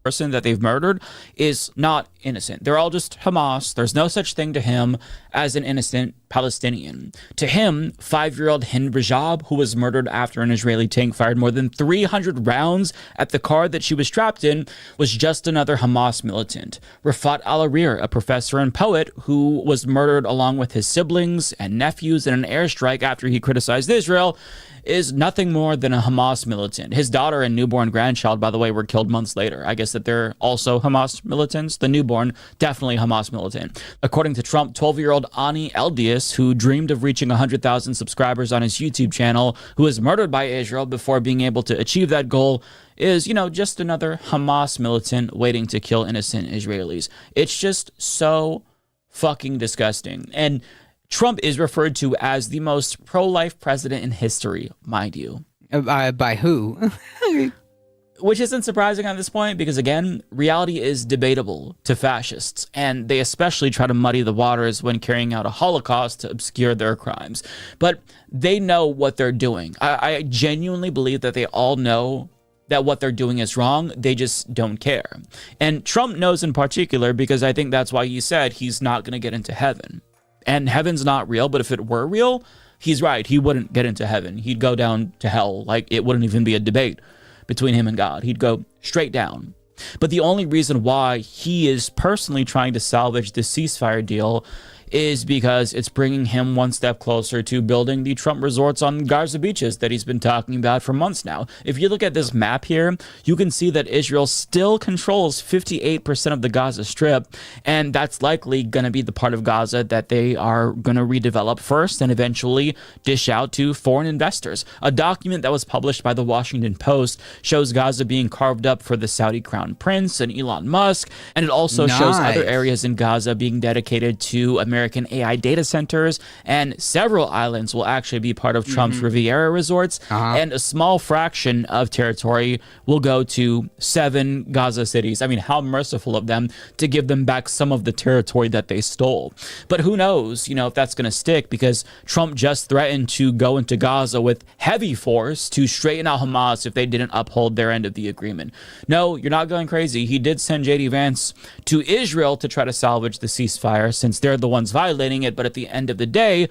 Person that they've murdered is not innocent. They're all just Hamas. There's no such thing to him as an innocent Palestinian. To him, 5-year-old Hind Rajab, who was murdered after an Israeli tank fired more than 300 rounds at the car that she was trapped in, was just another Hamas militant. Rafat Al-Arir, a professor and poet who was murdered along with his siblings and nephews in an airstrike after he criticized Israel, is nothing more than a Hamas militant. His daughter and newborn grandchild, by the way, were killed months later. I guess that they're also Hamas militants. The newborn, definitely Hamas militant. According to Trump, 12-year-old Ani Eldius, who dreamed of reaching 100,000 subscribers on his YouTube channel, who was murdered by Israel before being able to achieve that goal, is, just another Hamas militant waiting to kill innocent Israelis. It's just so fucking disgusting. And Trump is referred to as the most pro-life president in history, mind you. By who? Which isn't surprising at this point because, again, reality is debatable to fascists, and they especially try to muddy the waters when carrying out a Holocaust to obscure their crimes. But they know what they're doing. I genuinely believe that they all know that what they're doing is wrong. They just don't care. And Trump knows in particular because I think that's why he said he's not going to get into heaven. And heaven's not real, but if it were real, he's right. He wouldn't get into heaven. He'd go down to hell. Like, it wouldn't even be a debate between him and God. He'd go straight down. But the only reason why he is personally trying to salvage the ceasefire deal is because it's bringing him one step closer to building the Trump resorts on Gaza beaches that he's been talking about for months now. If you look at this map here, you can see that Israel still controls 58% of the Gaza Strip, and that's likely going to be the part of Gaza that they are going to redevelop first and eventually dish out to foreign investors. A document that was published by the Washington Post shows Gaza being carved up for the Saudi Crown Prince and Elon Musk, and it also shows other areas in Gaza being dedicated to American AI data centers, and several islands will actually be part of Trump's Riviera resorts, and a small fraction of territory will go to 7 Gaza cities. I mean, how merciful of them to give them back some of the territory that they stole. But who knows, if that's going to stick, because Trump just threatened to go into Gaza with heavy force to straighten out Hamas if they didn't uphold their end of the agreement. No, you're not going crazy. He did send J.D. Vance to Israel to try to salvage the ceasefire since they're the ones violating it, but at the end of the day,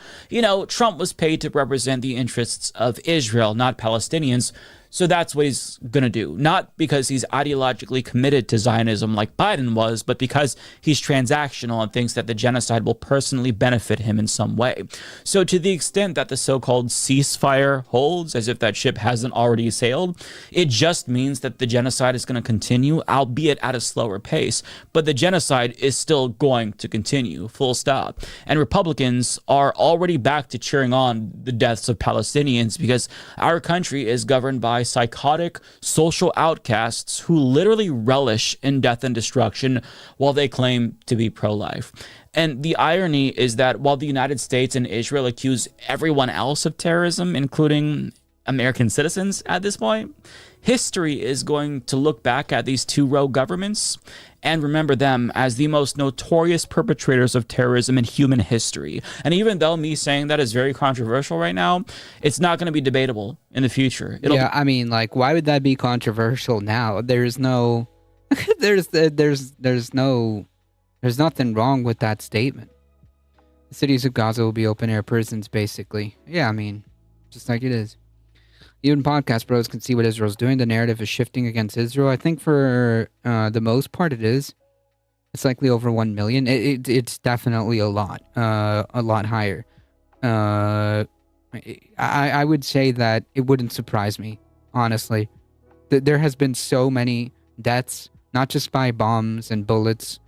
Trump was paid to represent the interests of Israel, not Palestinians. So that's what he's going to do. Not because he's ideologically committed to Zionism like Biden was, but because he's transactional and thinks that the genocide will personally benefit him in some way. So to the extent that the so-called ceasefire holds, as if that ship hasn't already sailed, it just means that the genocide is going to continue, albeit at a slower pace. But the genocide is still going to continue, full stop. And Republicans are already back to cheering on the deaths of Palestinians because our country is governed by psychotic social outcasts who literally relish in death and destruction while they claim to be pro-life. And the irony is that while the United States and Israel accuse everyone else of terrorism, including American citizens at this point, history is going to look back at these two rogue governments and remember them as the most notorious perpetrators of terrorism in human history. And even though me saying that is very controversial right now, it's not going to be debatable in the future. I mean, like, why would that be controversial now? There's no, there's nothing wrong with that statement. The cities of Gaza will be open air prisons, basically. Yeah, I mean, just like it is. Even podcast bros can see what Israel's doing. The narrative is shifting against Israel. I think for the most part it is. It's likely over 1 million. It's definitely a lot higher. I would say that it wouldn't surprise me, honestly. There has been so many deaths, not just by bombs and bullets,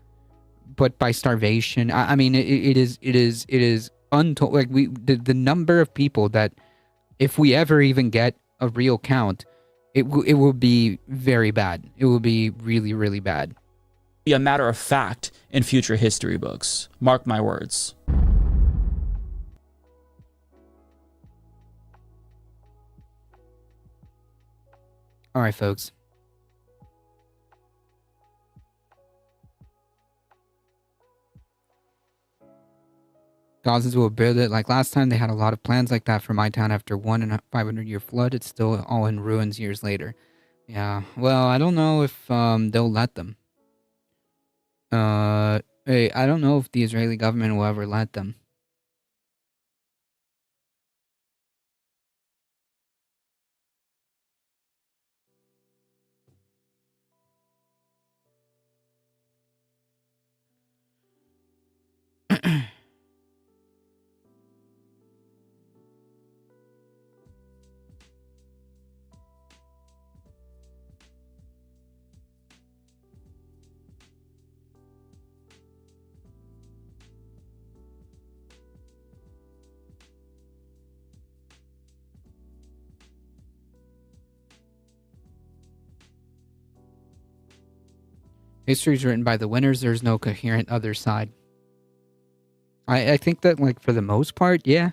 but by starvation. I mean, it is untold. Like the number of people that, if we ever even get a real count, it will be very bad. It will be really, really bad. Be a matter of fact in future history books. Mark my words. All right, folks. Gazans will build it. Like last time, they had a lot of plans like that for my town after 1 in a 500-year flood. It's still all in ruins years later. Yeah, well, I don't know if they'll let them. Hey, I don't know if the Israeli government will ever let them. History is written by the winners. There's no coherent other side. I think that, like, for the most part, yeah.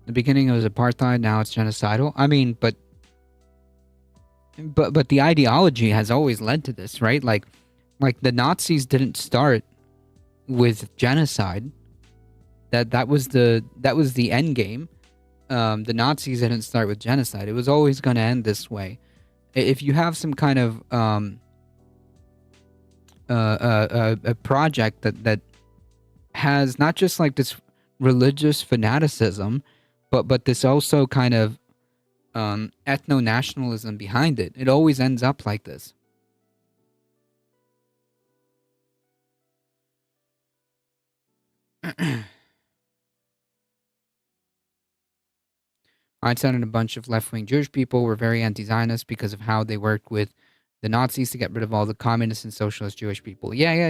The beginning it was apartheid, now it's genocidal. I mean, but the ideology has always led to this, right? Like the Nazis didn't start with genocide. That was the end game. The Nazis didn't start with genocide. It was always going to end this way. If you have some kind of a project that has not just like this religious fanaticism, but this also kind of ethno-nationalism behind it, it always ends up like this. Einstein and a bunch of left-wing Jewish people were very anti-Zionist because of how they worked with the Nazis to get rid of all the communist and socialist Jewish people. Yeah.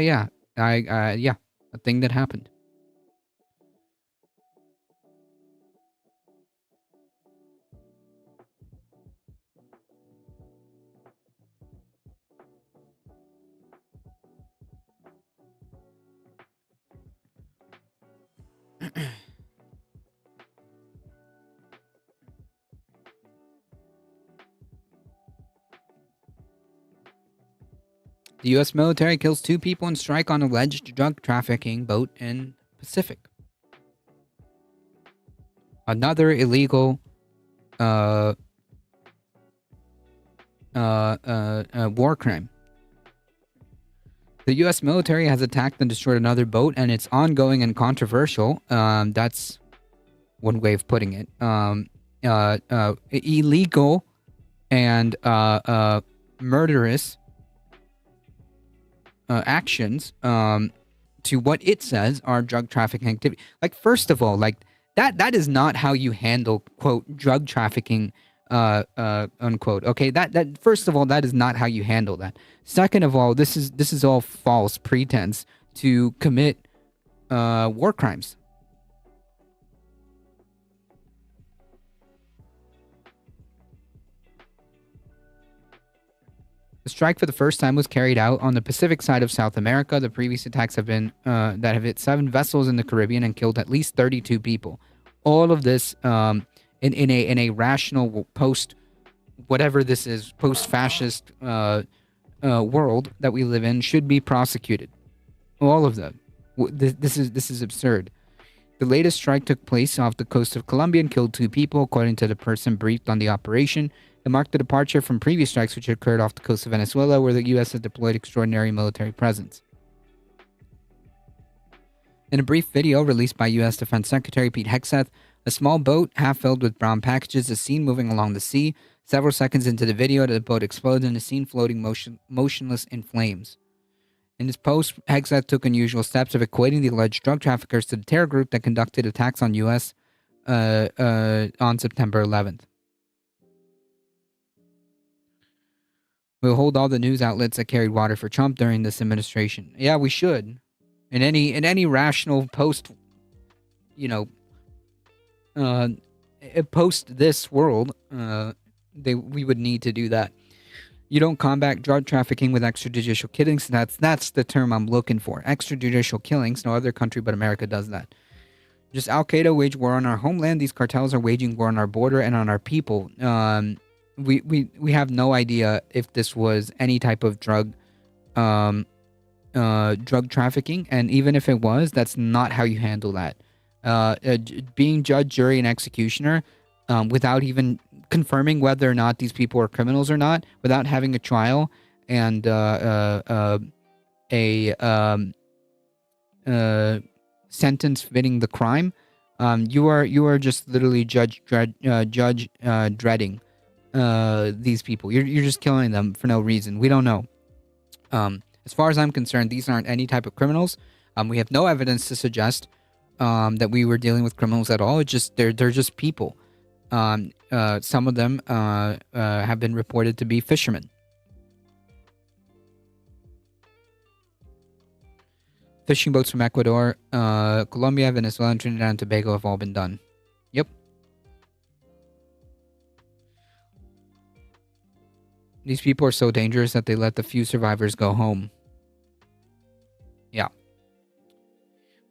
Yeah, a thing that happened. The U.S. military kills 2 people in strike on alleged drug trafficking boat in Pacific. Another illegal war crime. The U.S. military has attacked and destroyed another boat, and it's ongoing and controversial. That's one way of putting it. Illegal and murderous actions to what it says are drug trafficking activity. Like, first of all, like that is not how you handle, quote, drug trafficking, unquote. Okay, that first of all, that is not how you handle that. Second of all, this is all false pretense to commit war crimes. The strike for the first time was carried out on the Pacific side of South America. The previous attacks have been that have hit 7 vessels in the Caribbean and killed at least 32 people. All of this in a rational post whatever this is post-fascist world that we live in should be prosecuted. All of them. This is absurd. The latest strike took place off the coast of Colombia and killed 2 people, according to the person briefed on the operation. It marked the departure from previous strikes which had occurred off the coast of Venezuela, where the U.S. has deployed extraordinary military presence. In a brief video released by U.S. Defense Secretary Pete Hegseth, a small boat, half filled with brown packages, is seen moving along the sea. Several seconds into the video, the boat explodes and is seen floating motionless in flames. In his post, Hegseth took unusual steps of equating the alleged drug traffickers to the terror group that conducted attacks on U.S. On September 11th. We'll hold all the news outlets that carried water for Trump during this administration. Yeah, we should. In any rational post, post this world, we would need to do that. You don't combat drug trafficking with extrajudicial killings. That's the term I'm looking for. Extrajudicial killings. No other country but America does that. Just Al Qaeda wage war on our homeland. These cartels are waging war on our border and on our people. We have no idea if this was any type of drug trafficking, and even if it was, that's not how you handle that. Being judge, jury, and executioner, without even confirming whether or not these people are criminals or not, without having a trial and sentence fitting the crime, you are just literally judge dreading these people. You're just killing them for no reason. We don't know. As far as I'm concerned, these aren't any type of criminals. We have no evidence to suggest that we were dealing with criminals at all. It's just they're just people. Some of them have been reported to be fishermen. Fishing boats from Ecuador, Colombia, Venezuela, and Trinidad and Tobago have all been done. Yep. These people are so dangerous that they let the few survivors go home. Yeah.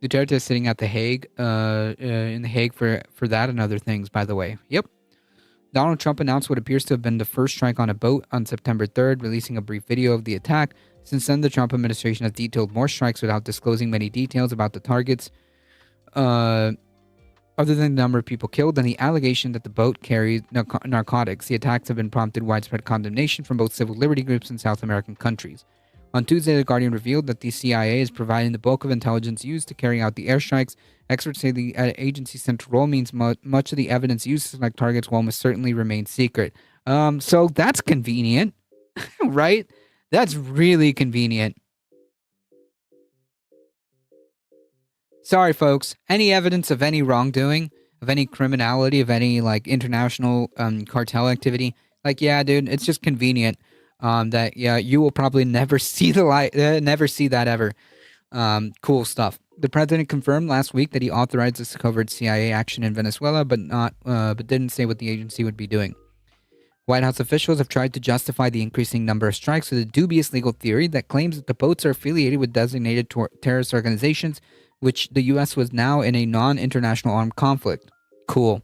Duterte is sitting at The Hague, in The Hague for that and other things, by the way. Yep. Donald Trump announced what appears to have been the first strike on a boat on September 3rd, releasing a brief video of the attack. Since then, the Trump administration has detailed more strikes without disclosing many details about the targets, other than the number of people killed and the allegation that the boat carried narcotics. The attacks have been prompted widespread condemnation from both civil liberty groups and South American countries. On Tuesday, The Guardian revealed that the CIA is providing the bulk of intelligence used to carry out the airstrikes. Experts say the agency's central role means much of the evidence used to select targets will almost certainly remain secret. So that's convenient, right? That's really convenient. Sorry, folks. Any evidence of any wrongdoing, of any criminality, of any international cartel activity? Yeah, dude, it's just convenient. That you will probably never see the light, never see that ever. Cool stuff. The president confirmed last week that he authorized this covert CIA action in Venezuela, but didn't say what the agency would be doing. White House officials have tried to justify the increasing number of strikes with a dubious legal theory that claims that the boats are affiliated with designated terrorist organizations, which the U.S. was now in a non-international armed conflict. Cool.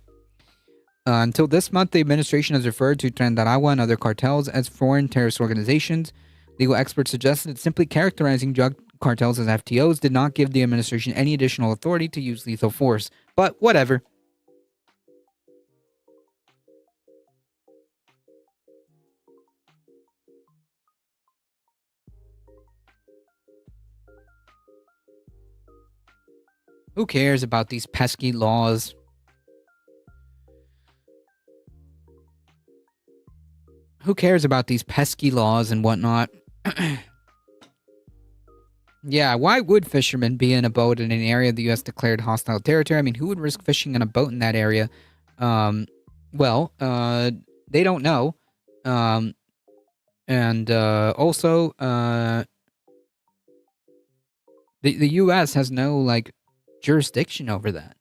Until this month, the administration has referred to Tren-de-Aragua and other cartels as foreign terrorist organizations. Legal experts suggested that simply characterizing drug cartels as FTOs did not give the administration any additional authority to use lethal force. But whatever. Who cares about these pesky laws? Who cares about these pesky laws and whatnot? Yeah, why would fishermen be in a boat in an area the U.S. declared hostile territory? I mean, who would risk fishing in a boat in that area? Well, they don't know. And also, the U.S. has no, jurisdiction over that.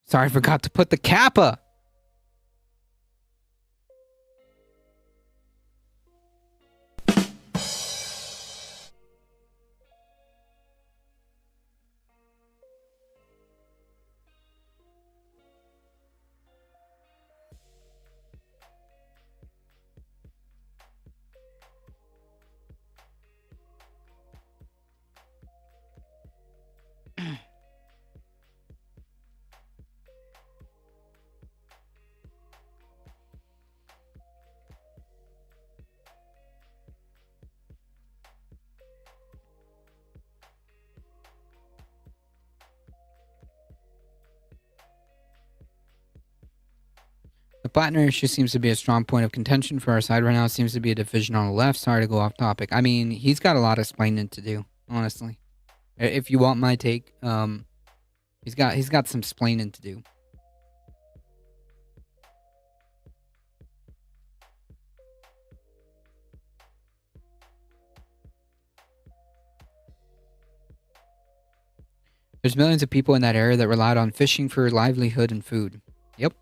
Sorry, I forgot to put the kappa. Plattner issue seems to be a strong point of contention for our side right now. It seems to be a division on the left. Sorry to go off topic. I mean, he's got a lot of explaining to do, honestly. If you want my take, he's got some explaining to do. There's millions of people in that area that relied on fishing for livelihood and food. Yep.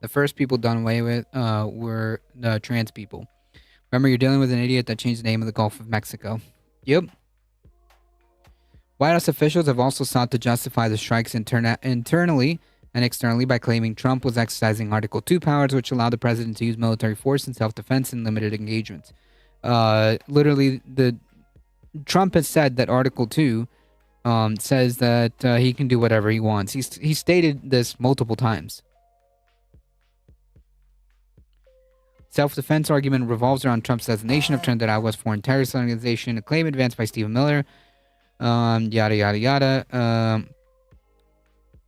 The first people done away with were the trans people. Remember, you're dealing with an idiot that changed the name of the Gulf of Mexico. Yep. White House officials have also sought to justify the strikes internally and externally by claiming Trump was exercising Article 2 powers, which allowed the president to use military force in self-defense in limited engagements. Literally, Trump has said that Article 2 says that he can do whatever he wants. He stated this multiple times. Self-defense argument revolves around Trump's designation of Trinidad Aguas foreign terrorist organization, a claim advanced by Stephen Miller. Yada yada yada.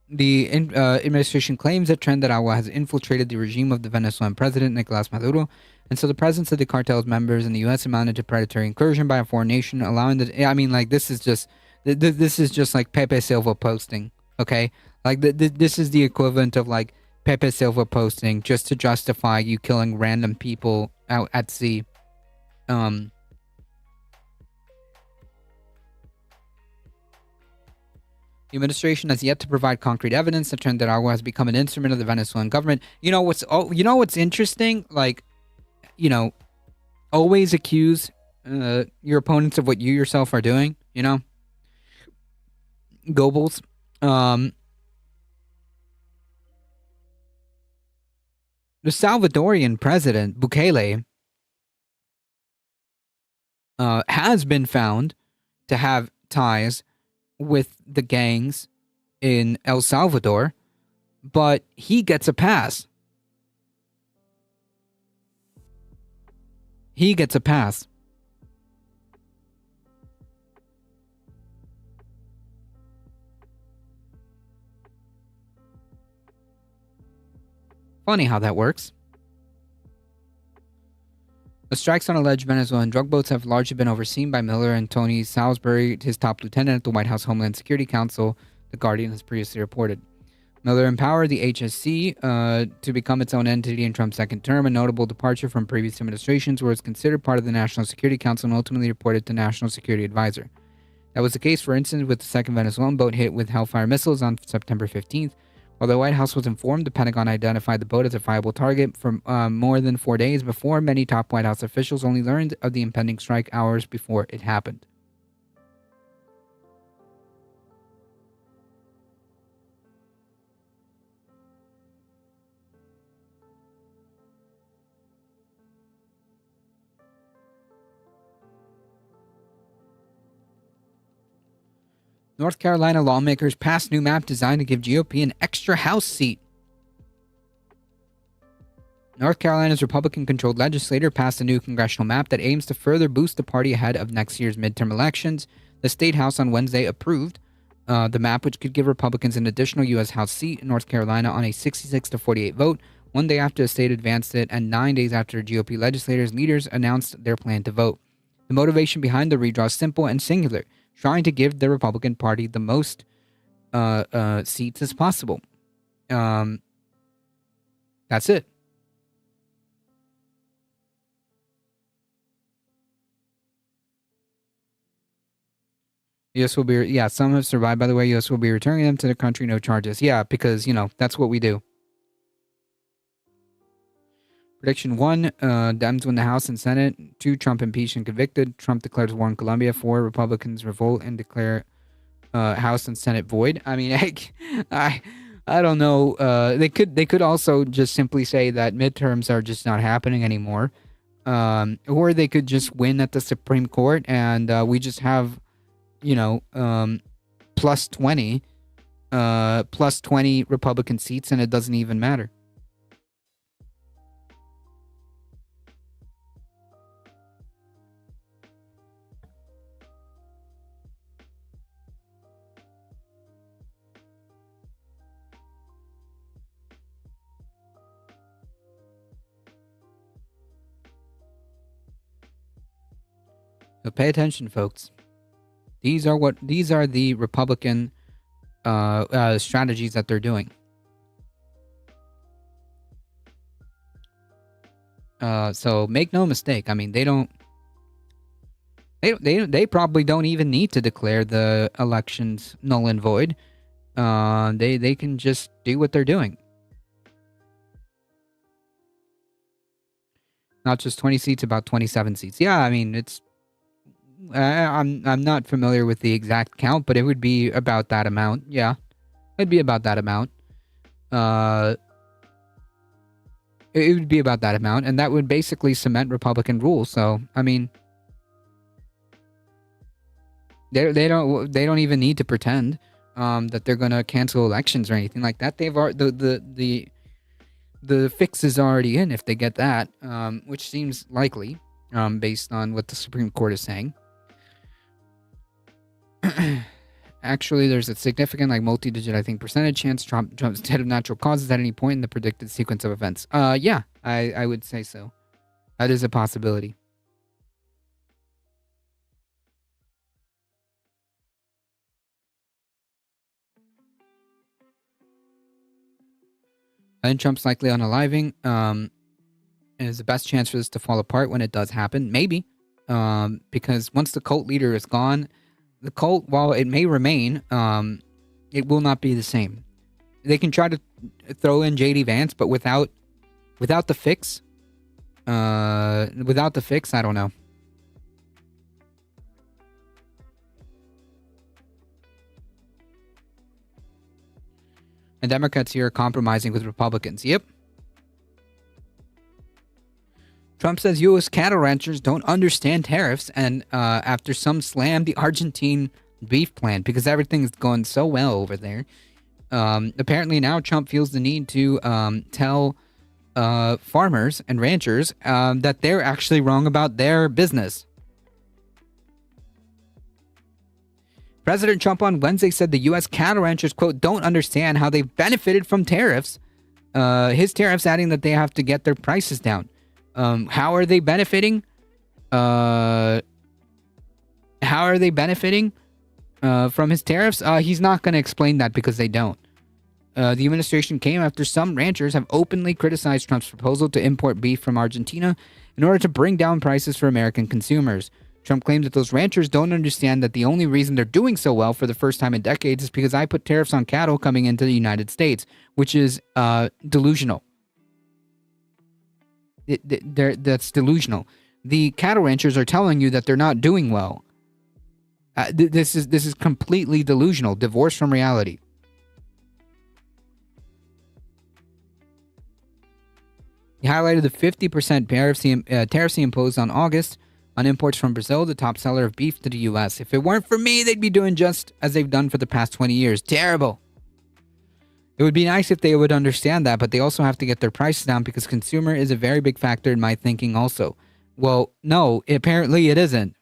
The administration claims that Trinidad Agua has infiltrated the regime of the Venezuelan president Nicolas Maduro, and so the presence of the cartel's members in the U.S. amounted to predatory incursion by a foreign nation, allowing the. I mean, like this is just like Pepe Silva posting, okay? Like this is the equivalent of like Pepe Silva posting just to justify you killing random people out at sea. The administration has yet to provide concrete evidence that Trinidad Agua has become an instrument of the Venezuelan government. You know what's interesting? Like, always accuse your opponents of what you yourself are doing. Goebbels. The Salvadorian president, Bukele, has been found to have ties with the gangs in El Salvador, but he gets a pass. He gets a pass. Funny how that works. The strikes on alleged Venezuelan drug boats have largely been overseen by Miller and Tony Salisbury, his top lieutenant at the White House Homeland Security Council, The Guardian has previously reported. Miller empowered the HSC to become its own entity in Trump's second term, a notable departure from previous administrations where it was considered part of the National Security Council and ultimately reported to National Security Advisor. That was the case, for instance, with the second Venezuelan boat hit with Hellfire missiles on September 15th. While the White House was informed, the Pentagon identified the boat as a viable target for more than 4 days before. Many top White House officials only learned of the impending strike hours before it happened. North Carolina lawmakers passed new map designed to give GOP an extra House seat. North Carolina's Republican-controlled legislature passed a new congressional map that aims to further boost the party ahead of next year's midterm elections. The State House on Wednesday approved the map, which could give Republicans an additional U.S. House seat in North Carolina on a 66-48 vote, 1 day after the state advanced it and 9 days after GOP legislators leaders announced their plan to vote. The motivation behind the redraw is simple and singular, trying to give the Republican Party the most seats as possible. That's it. U.S. will be, some have survived, by the way. U.S. will be returning them to the country, no charges. Yeah, because, that's what we do. Prediction 1, Dems win the House and Senate. 2, Trump impeached and convicted. Trump declares war in Colombia. 4, Republicans revolt and declare House and Senate void. I mean, I don't know. They could also just simply say that midterms are just not happening anymore. Or they could just win at the Supreme Court and we just have, plus 20 Republican seats and it doesn't even matter. So pay attention, folks. These are the Republican strategies that they're doing. So make no mistake. I mean, they probably don't even need to declare the elections null and void. They can just do what they're doing. Not just 20 seats, about 27 seats. Yeah, I mean, it's I'm not familiar with the exact count, but it would be about that amount. Yeah, it'd be about that amount. It would be about that amount, and that would basically cement Republican rule. So, I mean, they don't even need to pretend that they're gonna cancel elections or anything like that. They've already the fix is already in if they get that, which seems likely, based on what the Supreme Court is saying. Actually, there's a significant, multi-digit, I think, percentage chance Trump's dead of natural causes at any point in the predicted sequence of events. Yeah, I would say so. That is a possibility. And Trump's likely unaliving. Is the best chance for this to fall apart when it does happen? Maybe. Because once the cult leader is gone, the cult, while it may remain, it will not be the same. They can try to throw in JD Vance, but without the fix, I don't know. And Democrats here are compromising with Republicans. Yep. Trump says U.S. cattle ranchers don't understand tariffs, and after some slam the Argentine beef plant because everything is going so well over there. Apparently now Trump feels the need to tell farmers and ranchers that they're actually wrong about their business. President Trump on Wednesday said the U.S. cattle ranchers, quote, don't understand how they've benefited from tariffs. His tariffs, adding that they have to get their prices down. How are they benefiting? From his tariffs? He's not going to explain that because they don't. The administration came after some ranchers have openly criticized Trump's proposal to import beef from Argentina in order to bring down prices for American consumers. Trump claimed that those ranchers don't understand that the only reason they're doing so well for the first time in decades is because I put tariffs on cattle coming into the United States, which is delusional. That's delusional. The cattle ranchers are telling you that they're not doing well. This is completely delusional, divorced from reality. He highlighted the 50% tariffs he imposed on August on imports from Brazil, the top seller of beef to the U.S. If it weren't for me, they'd be doing just as they've done for the past 20 years. Terrible. It would be nice if they would understand that, but they also have to get their prices down because consumer is a very big factor in my thinking also. Well, no, apparently it isn't.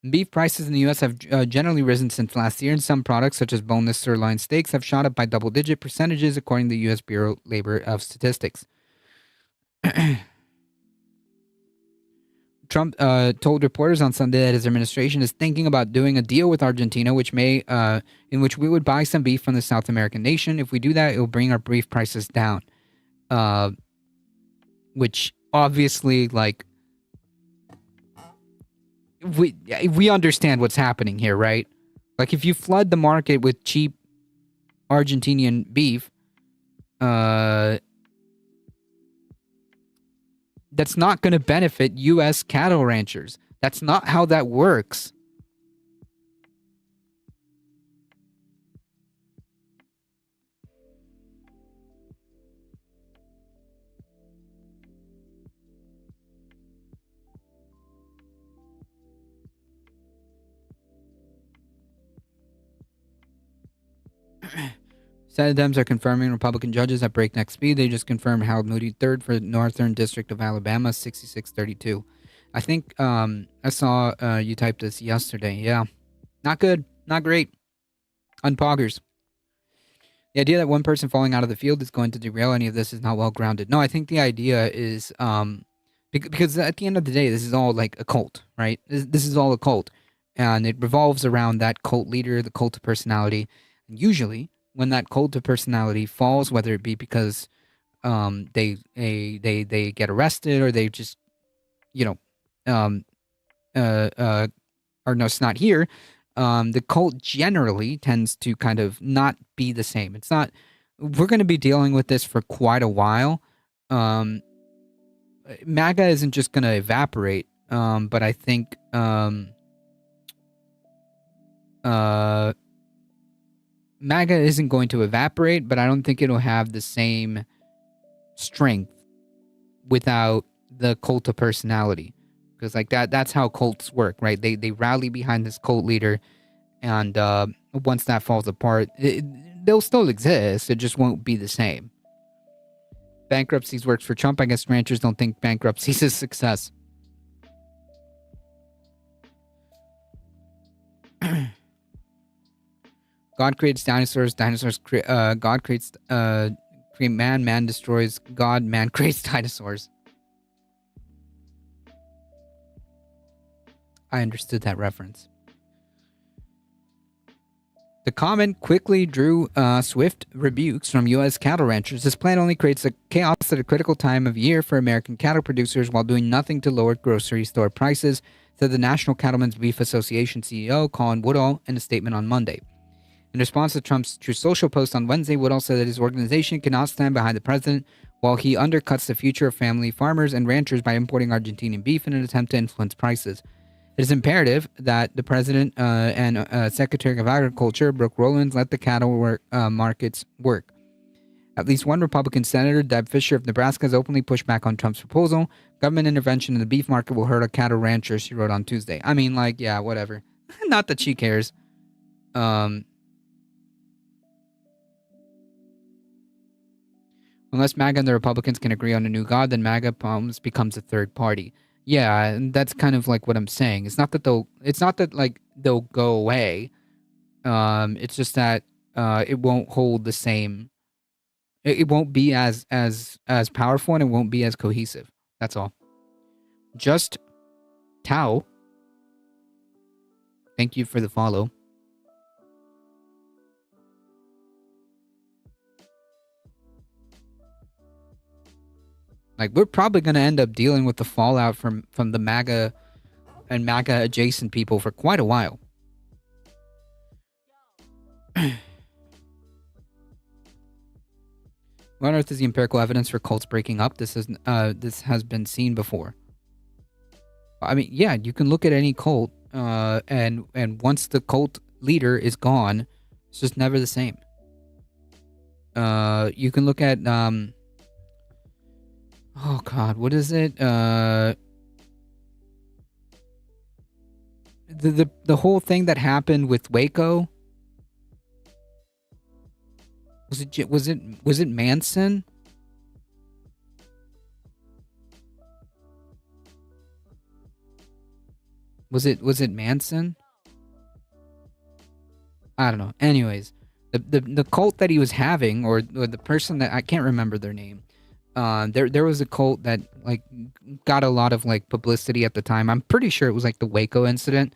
Beef prices in the U.S. have generally risen since last year, and some products, such as boneless sirloin steaks, have shot up by double-digit percentages, according to the U.S. Bureau of Labor of Statistics. Trump told reporters on Sunday that his administration is thinking about doing a deal with Argentina, in which we would buy some beef from the South American nation. If we do that, it will bring our beef prices down. Which obviously, we understand what's happening here, right? Like, if you flood the market with cheap Argentinian beef, that's not going to benefit U.S. cattle ranchers. That's not how that works. Senate Dems are confirming Republican judges at breakneck speed. They just confirmed Harold Moody third for Northern District of Alabama, 66-32. I think I saw you typed this yesterday. Yeah. Not good. Not great. Unpoggers. The idea that one person falling out of the field is going to derail any of this is not well grounded. No, I think the idea is because at the end of the day, this is all like a cult, right? This is all a cult, and it revolves around that cult leader, the cult of personality. And usually, when that cult of personality falls, whether it be because they get arrested or they just or no, it's not here. The cult generally tends to kind of not be the same. It's not. We're going to be dealing with this for quite a while. MAGA isn't just going to evaporate, but I think MAGA isn't going to evaporate, but I don't think it'll have the same strength without the cult of personality. Because like that's how cults work, right? They rally behind this cult leader, and once that falls apart, they'll still exist. It just won't be the same. Bankruptcies works for Trump. I guess ranchers don't think bankruptcies is success. God creates dinosaurs. God creates create man. Man destroys God. Man creates dinosaurs. I understood that reference. The comment quickly drew swift rebukes from U.S. cattle ranchers. This plan only creates a chaos at a critical time of year for American cattle producers while doing nothing to lower grocery store prices, said the National Cattlemen's Beef Association CEO Colin Woodall in a statement on Monday. In response to Trump's Truth Social post on Wednesday, Woodall said that his organization cannot stand behind the president while he undercuts the future of family farmers and ranchers by importing Argentinian beef in an attempt to influence prices. It is imperative that the President and Secretary of Agriculture, Brooke Rollins, let the cattle markets work. At least one Republican senator, Deb Fischer of Nebraska, has openly pushed back on Trump's proposal. Government intervention in the beef market will hurt a cattle rancher, she wrote on Tuesday. I mean, like, yeah, whatever. Not that she cares. Unless MAGA and the Republicans can agree on a new God, then MAGA becomes a third party. Yeah, and that's kind of like what I'm saying. It's not that they'll go away. It's just that it won't hold the same. It won't be as powerful, and it won't be as cohesive. That's all. Just Tao. Thank you for the follow. Like, we're probably going to end up dealing with the fallout from the MAGA and MAGA adjacent people for quite a while. What on earth is the empirical evidence for cults breaking up? This has been seen before. I mean, yeah, you can look at any cult, and once the cult leader is gone, it's just never the same. You can look at oh God, what is it? The whole thing that happened with Waco. Was it Manson? Was it Manson? I don't know. Anyways, the cult that he was having, or the person that I can't remember their name. There was a cult that like got a lot of like publicity at the time. I'm pretty sure it was like the Waco incident.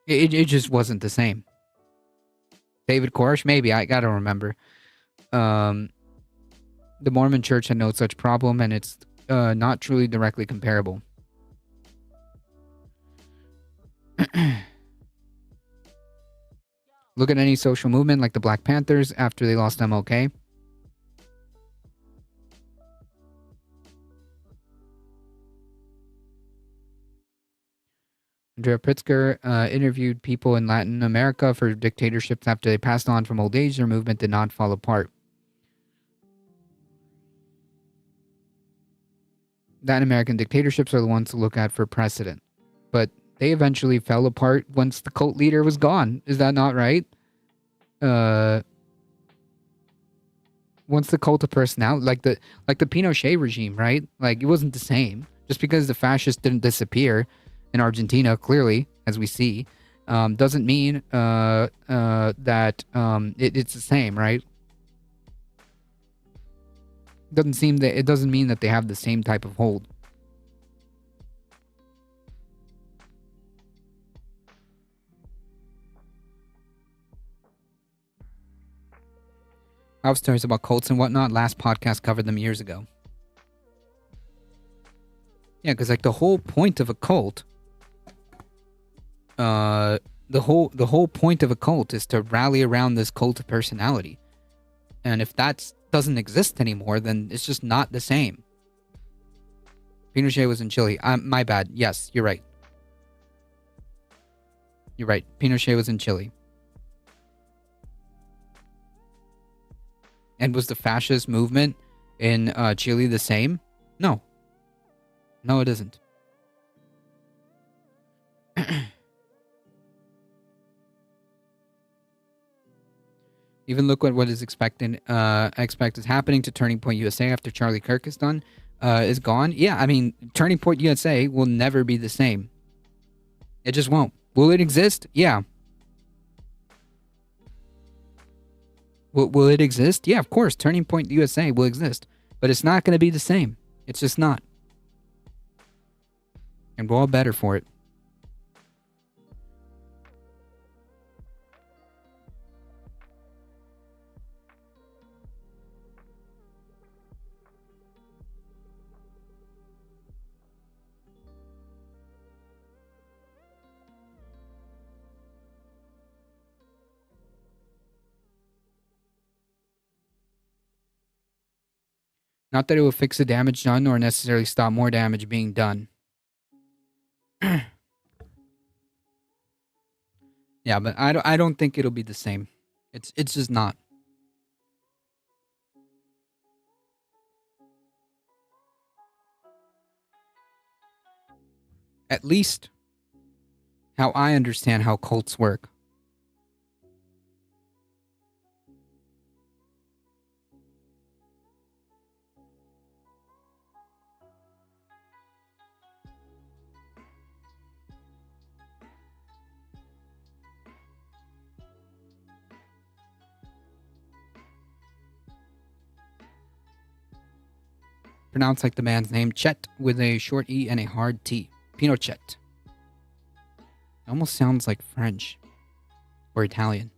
It just wasn't the same. David Koresh, maybe, I gotta remember. The Mormon Church had no such problem, and it's not truly directly comparable. Look at any social movement like the Black Panthers after they lost MLK. Andrea Pritzker interviewed people in Latin America for dictatorships after they passed on from old age. Their movement did not fall apart. Latin American dictatorships are the ones to look at for precedent. But they eventually fell apart once the cult leader was gone. Is that not right? Once the cult of personality, like the Pinochet regime, right? Like it wasn't the same. Just because the fascists didn't disappear in Argentina, clearly, as we see, doesn't mean that it's the same, right? It doesn't mean that they have the same type of hold. I have stories about cults and whatnot. Last podcast covered them years ago. Yeah, because like the whole point of a cult, the whole point of a cult is to rally around this cult of personality, and if that doesn't exist anymore, then it's just not the same. Pinochet was in Chile. My bad. Yes, you're right. You're right. Pinochet was in Chile. And was the fascist movement in Chile the same? No. No, it isn't. Even look at what is expected is happening to Turning Point USA after Charlie Kirk is gone. Yeah, I mean, Turning Point USA will never be the same. It just won't. Will it exist? Yeah. Will it exist? Yeah, of course. Turning Point USA will exist. But it's not going to be the same. It's just not. And we're all better for it. Not that it will fix the damage done or necessarily stop more damage being done. Yeah, but I don't think it'll be the same. It's just not. At least how I understand how cults work. Pronounced like the man's name, Chet, with a short E and a hard T. Pinochet. It almost sounds like French or Italian.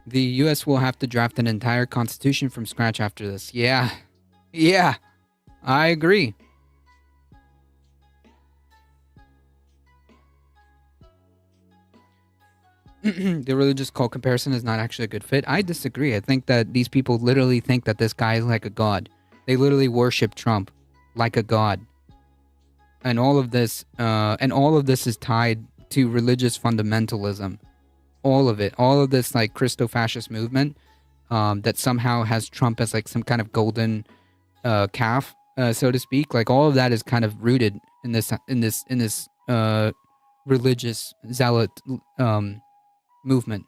The U.S. will have to draft an entire constitution from scratch after this. Yeah, I agree. The religious cult comparison is not actually a good fit. I disagree. I think that these people literally think that this guy is like a god. They literally worship Trump like a god. And all of this is tied to religious fundamentalism. All of it. All of this like Christo-fascist movement that somehow has Trump as like some kind of golden calf, so to speak. Like all of that is kind of rooted in this religious zealot movement.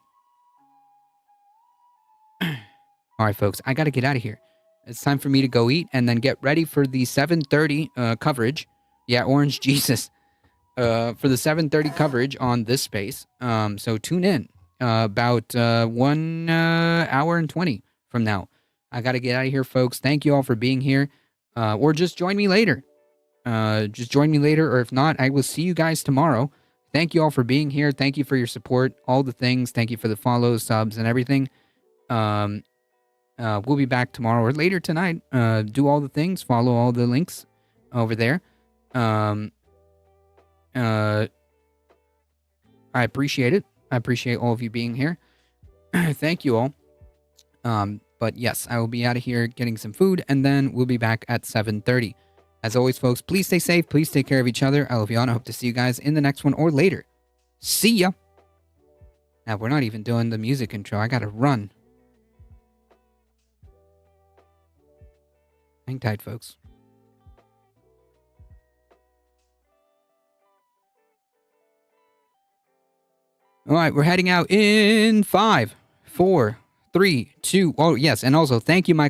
All right, folks, I got to get out of here. It's time for me to go eat and then get ready for the 7:30 coverage. Yeah, Orange Jesus. For the 7:30 coverage on this space. So tune in about 1 hour and 20 from now. I got to get out of here, folks. Thank you all for being here. Or just join me later. Or if not, I will see you guys tomorrow. Thank you all for being here. Thank you for your support, all the things. Thank you for the follows, subs, and everything. We'll be back tomorrow or later tonight. Do all the things. Follow all the links over there. I appreciate it. I appreciate all of you being here. Thank you all. But yes, I will be out of here getting some food, and then we'll be back at 7:30. As always, folks, please stay safe. Please take care of each other. I love you all, and I hope to see you guys in the next one or later. See ya. Now, we're not even doing the music intro. I gotta run. Hang tight, folks. All right, we're heading out in 5, 4, 3, 2. Oh, yes. And also, thank you, Michael.